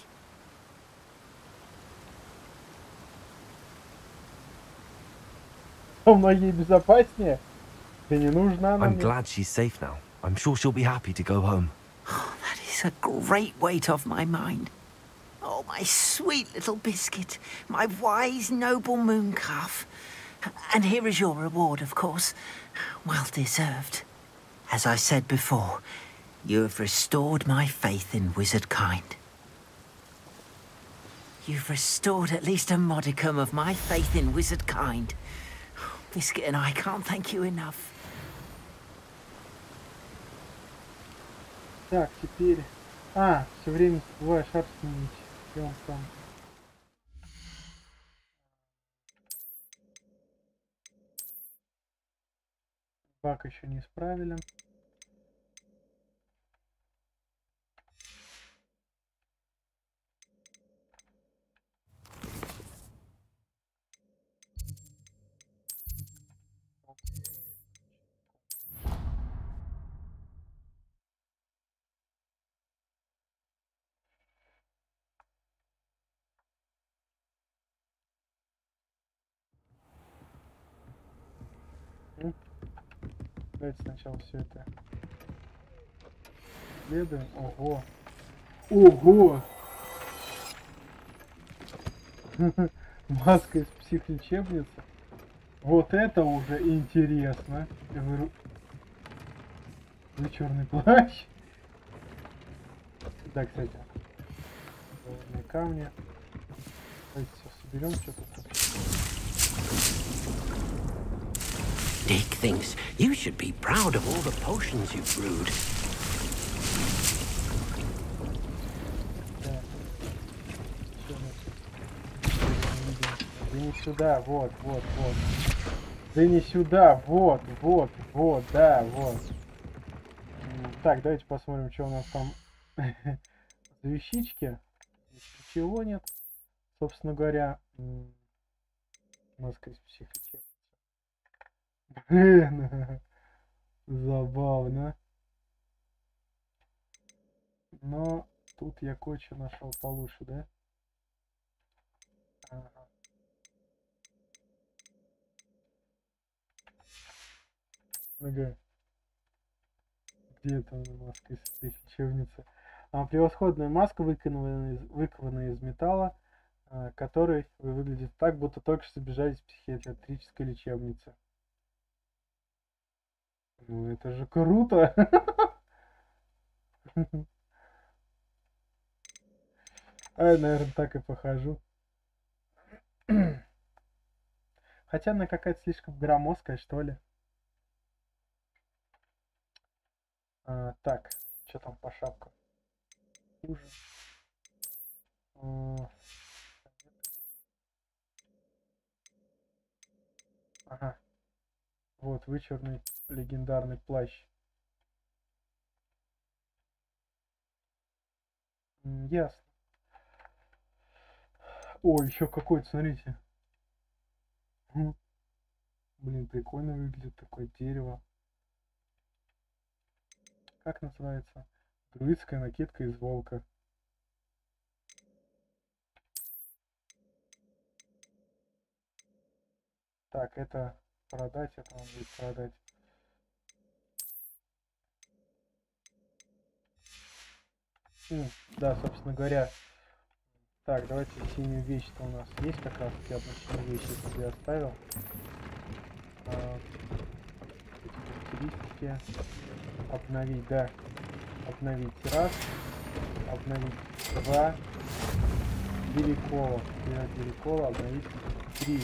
Со мной ей безопаснее. Ты не нужна I'm мне. glad she's safe now. I'm sure she'll be happy to go home. Oh, that is a great weight off my mind. Oh, my sweet little Biscuit, my wise, noble moon calf. And here is your reward, of course. Well deserved. As I said before, you have restored my faith in wizard kind. You've restored at least a modicum of my faith in wizard kind. Biscuit and I can't thank you enough. Так, теперь... все время забываю шар сменить. Где он там? Бак еще не исправили. Давайте сначала все это исследуем. Ого! Ого! Маска из психлечебницы. Вот это уже интересно. Вы черный плащ. Да, кстати. Камни. Давайте все соберем, что-то. Dick thinks you should be proud of all the potions you've brewed. Да не сюда, вот. Да не сюда, вот, да, вот. Так, давайте посмотрим, что у нас там за вещички. Ничего нет. Собственно говоря, маска из психлечебницы. Блин, забавно. Но тут я кое-что нашел получше, да? Ага. Ага. Где это маска из лечебницы? Превосходная маска, выкованная из металла, который выглядит так, будто только что сбежали из психиатрической лечебницы. Ну это же круто! Я, наверное, так и похожу. Хотя она какая-то слишком громоздкая, что ли. Так, что там по шапкам? Хуже. Ага. Вот, вычурный легендарный плащ. Ясно. О, еще какой-то, смотрите. Блин, прикольно выглядит такое дерево. Как называется? Друидская накидка из волка. Так, это продать, это он будет продать. Да, собственно говоря. Так, давайте синюю вещь-то у нас есть как раз. Я одну синюю вещь себе оставил. Характеристики. Обновить, да. Обновить раз. Обновить 2. Берекова. Берекова. Обновить 3.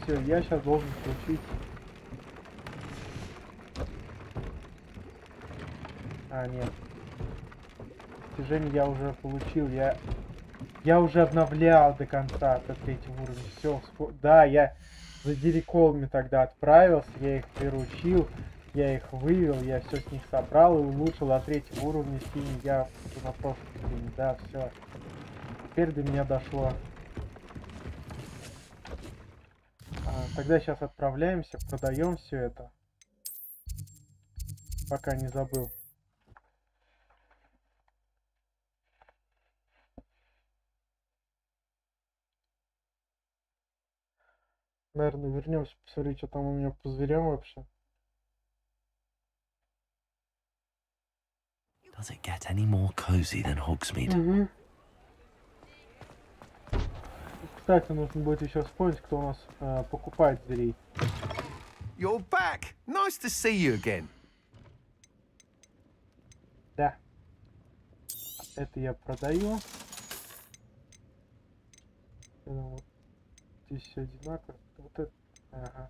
Все, я сейчас должен получить. Нет. Достижение я уже получил. Я уже обновлял до конца до 3-го уровня. Все, да, я за диреколами тогда отправился, я их приручил, я их вывел, я все с них собрал и улучшил до 3-го уровня синий. Я на прошлом стриме, да, все. Теперь до меня дошло. Тогда сейчас отправляемся, продаем все это. Пока не забыл. Наверное, вернемся, посмотреть, что там у меня по зверям вообще. Does it get any more cozy than Hogsmeade? Кстати, нужно будет еще вспомнить, кто у нас покупает зверей. You're back. Nice to see you again. Да. Это я продаю. Здесь все одинаково. Вот это. Ага.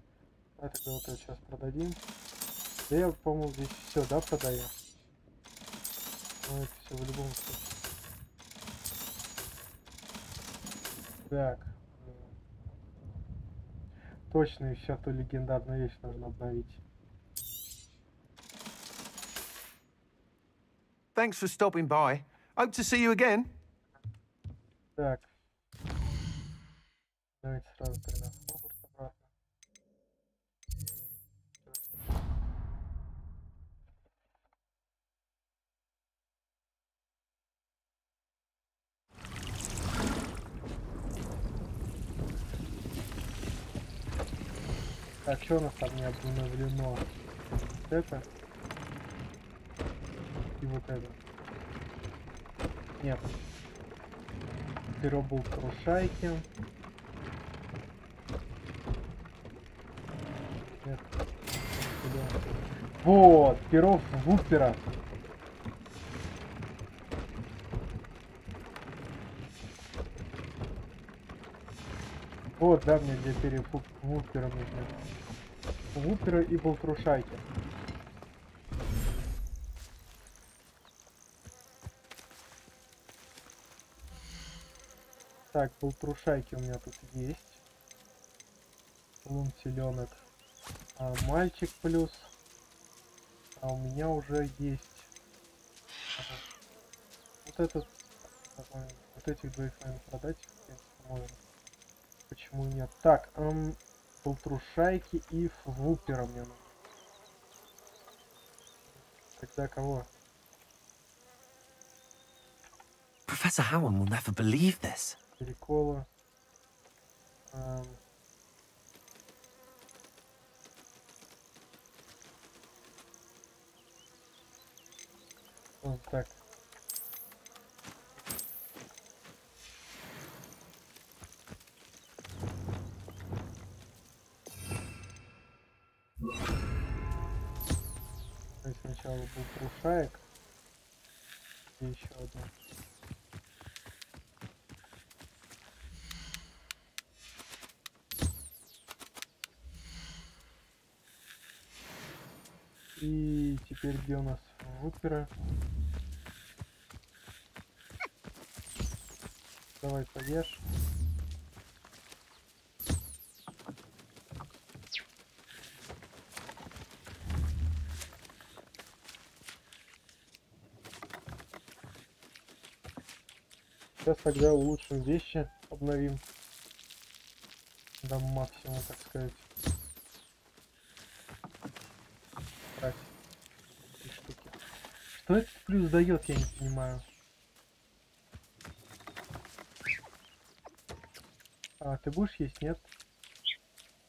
А тогда вот это сейчас продадим. Да я, по-моему, здесь все, да, продаю. Ну, это все в любом случае. Так. Точно, еще ту легендарную вещь нужно обновить. Thanks for stopping by. Hope to see you again. Так. Давайте сразу тогда Хогвартс обратно. Так, что у нас там не обновлено? Вот это. И вот это. Нет. Перо был в крушайке. Нет. Вот, перо в вупера. Вот, да, мне для вупера нужны. Вупера и болтрушайки. Так, болтрушайки у меня тут есть. Лун селенок. Мальчик плюс. У меня уже есть. Ага. Вот этот. Вот этих двоих, наверное, продать. В принципе, можно. Почему нет? Так, болтрушайки и вупера мне нужно. Тогда кого? Professor Howard will never believe this. Перекола. Вот так. То есть сначала был крушаек. И еще одна. И теперь где у нас опера? Давай поешь. Сейчас тогда улучшим вещи, обновим до максимума, так сказать. Брать эти штуки. Что этот плюс дает, я не понимаю. А, ты будешь есть, нет?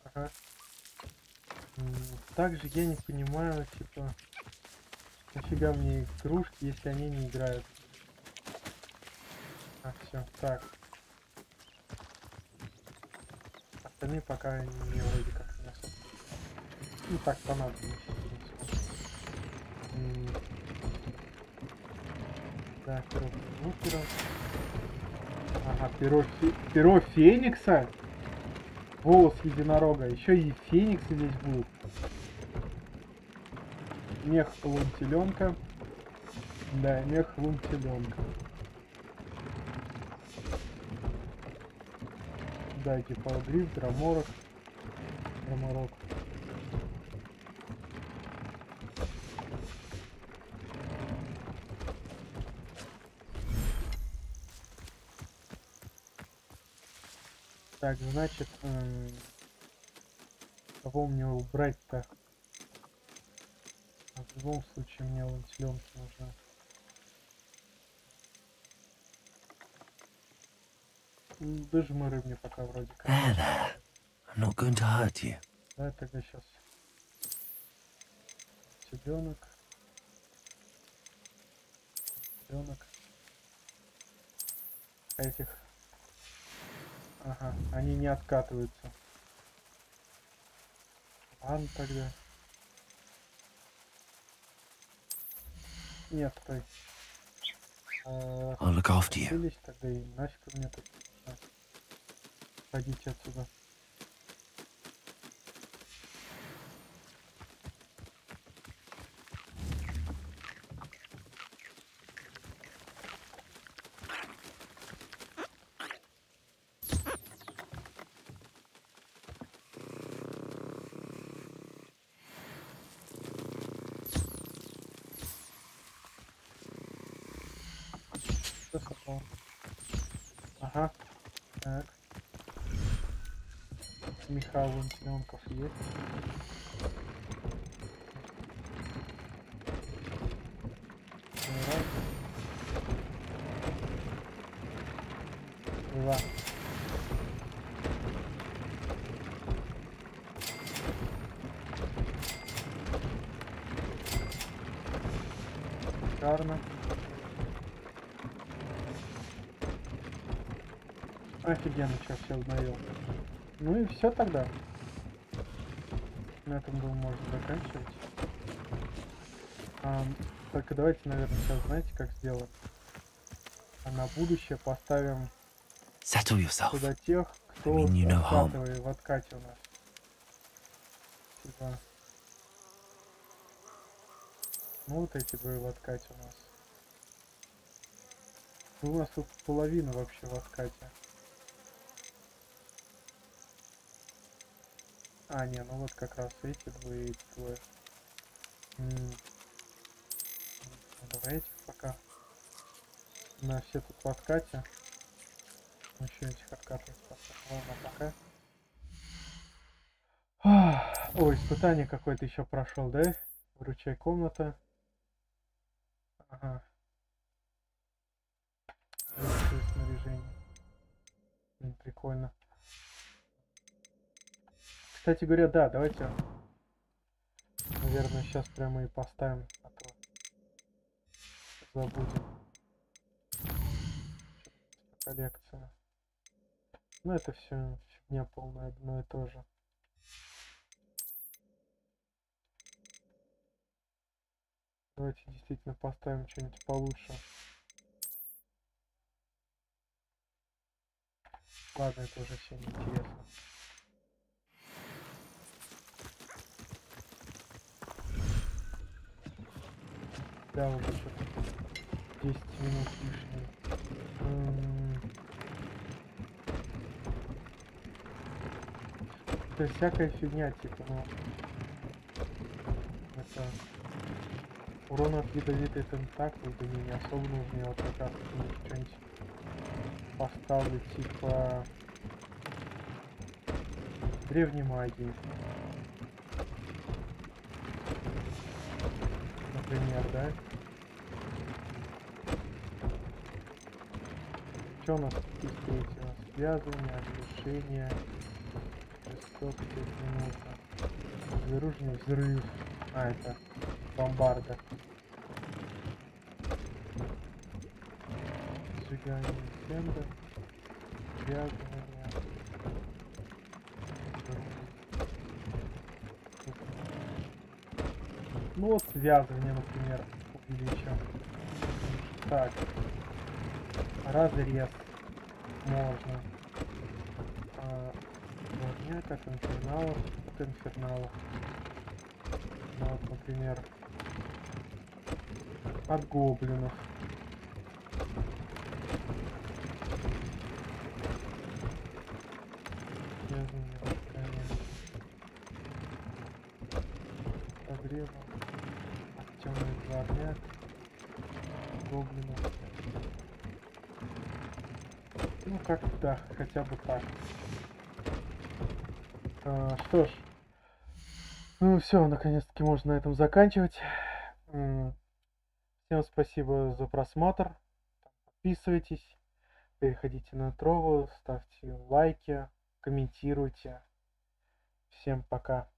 Ага. Также я не понимаю, типа, нафига мне игрушки, если они не играют. А, все, так. Остальные пока не вроде как не особо. Ну так, понадобилось. Да, перо. Ага, перо Феникса. Волос единорога. Еще и Фениксы здесь будут. Мех лунтеленка. Да, мех лунтеленка. Да, типа дрифт, драморок. Драморок. Так, значит, кого мне убрать-то? В любом случае мне лунтеленка нужна. Дожмыры мне пока вроде как. There. I'm not going to hurt you. Да, тогда сейчас. Ребенок. А этих. Ага, они не откатываются. Ладно тогда. Нет, стой. I'll look after you. Тогда и нафиг мне тут. Ходите отсюда. Ага. Так. Михаил Лунтеленков есть. Раз. Два. Шикарно. Офигенно, сейчас все обновил. Ну и все тогда. На этом, думаю, можно заканчивать. Только давайте, наверное, сейчас знаете, как сделаем? А на будущее поставим туда тех, кто в откате у нас. Типа. Ну вот эти двое в откате у нас. Ну, у нас тут половина вообще в откате. А, не, ну вот как раз эти двое и эти двое. Ну, давай этих пока. На все тут в откате. Еще этих откатов поставим. Ладно, пока. Ой, испытание какое-то еще прошел, да? Вручай комната. Ага. Снаряжение. Прикольно. Кстати говоря, да, давайте, наверное, сейчас прямо и поставим. А то забудем. Коллекция. Ну это все фигня полная, одно и то же. Давайте действительно поставим что-нибудь получше. Ладно, это уже все неинтересно. Да, уже что-то 10 минут лишние. Это всякая фигня, типа, ну... Это... Урон от ядовитой тентаклей, да мне не особо нужно, я вот как раз что-нибудь поставлю, типа... Древней магии. Например, да? Что у нас тут есть? У нас связывание, оглушение, жестокость, минута, обезоружение, взрыв. А, это бомбарда. Сжигание инценда, связывание. Ну вот связывание, например, увеличим. Так. Разрез можно. Нет, от инферналов. От инферналов. Ну, вот, например, от гоблинов. Прогрева. От темных дворняк. Гоблинов. Ну как-то да, хотя бы так. Что ж, ну все, наконец-таки можно на этом заканчивать. Всем спасибо за просмотр. Подписывайтесь, переходите на Трову, ставьте лайки, комментируйте. Всем пока.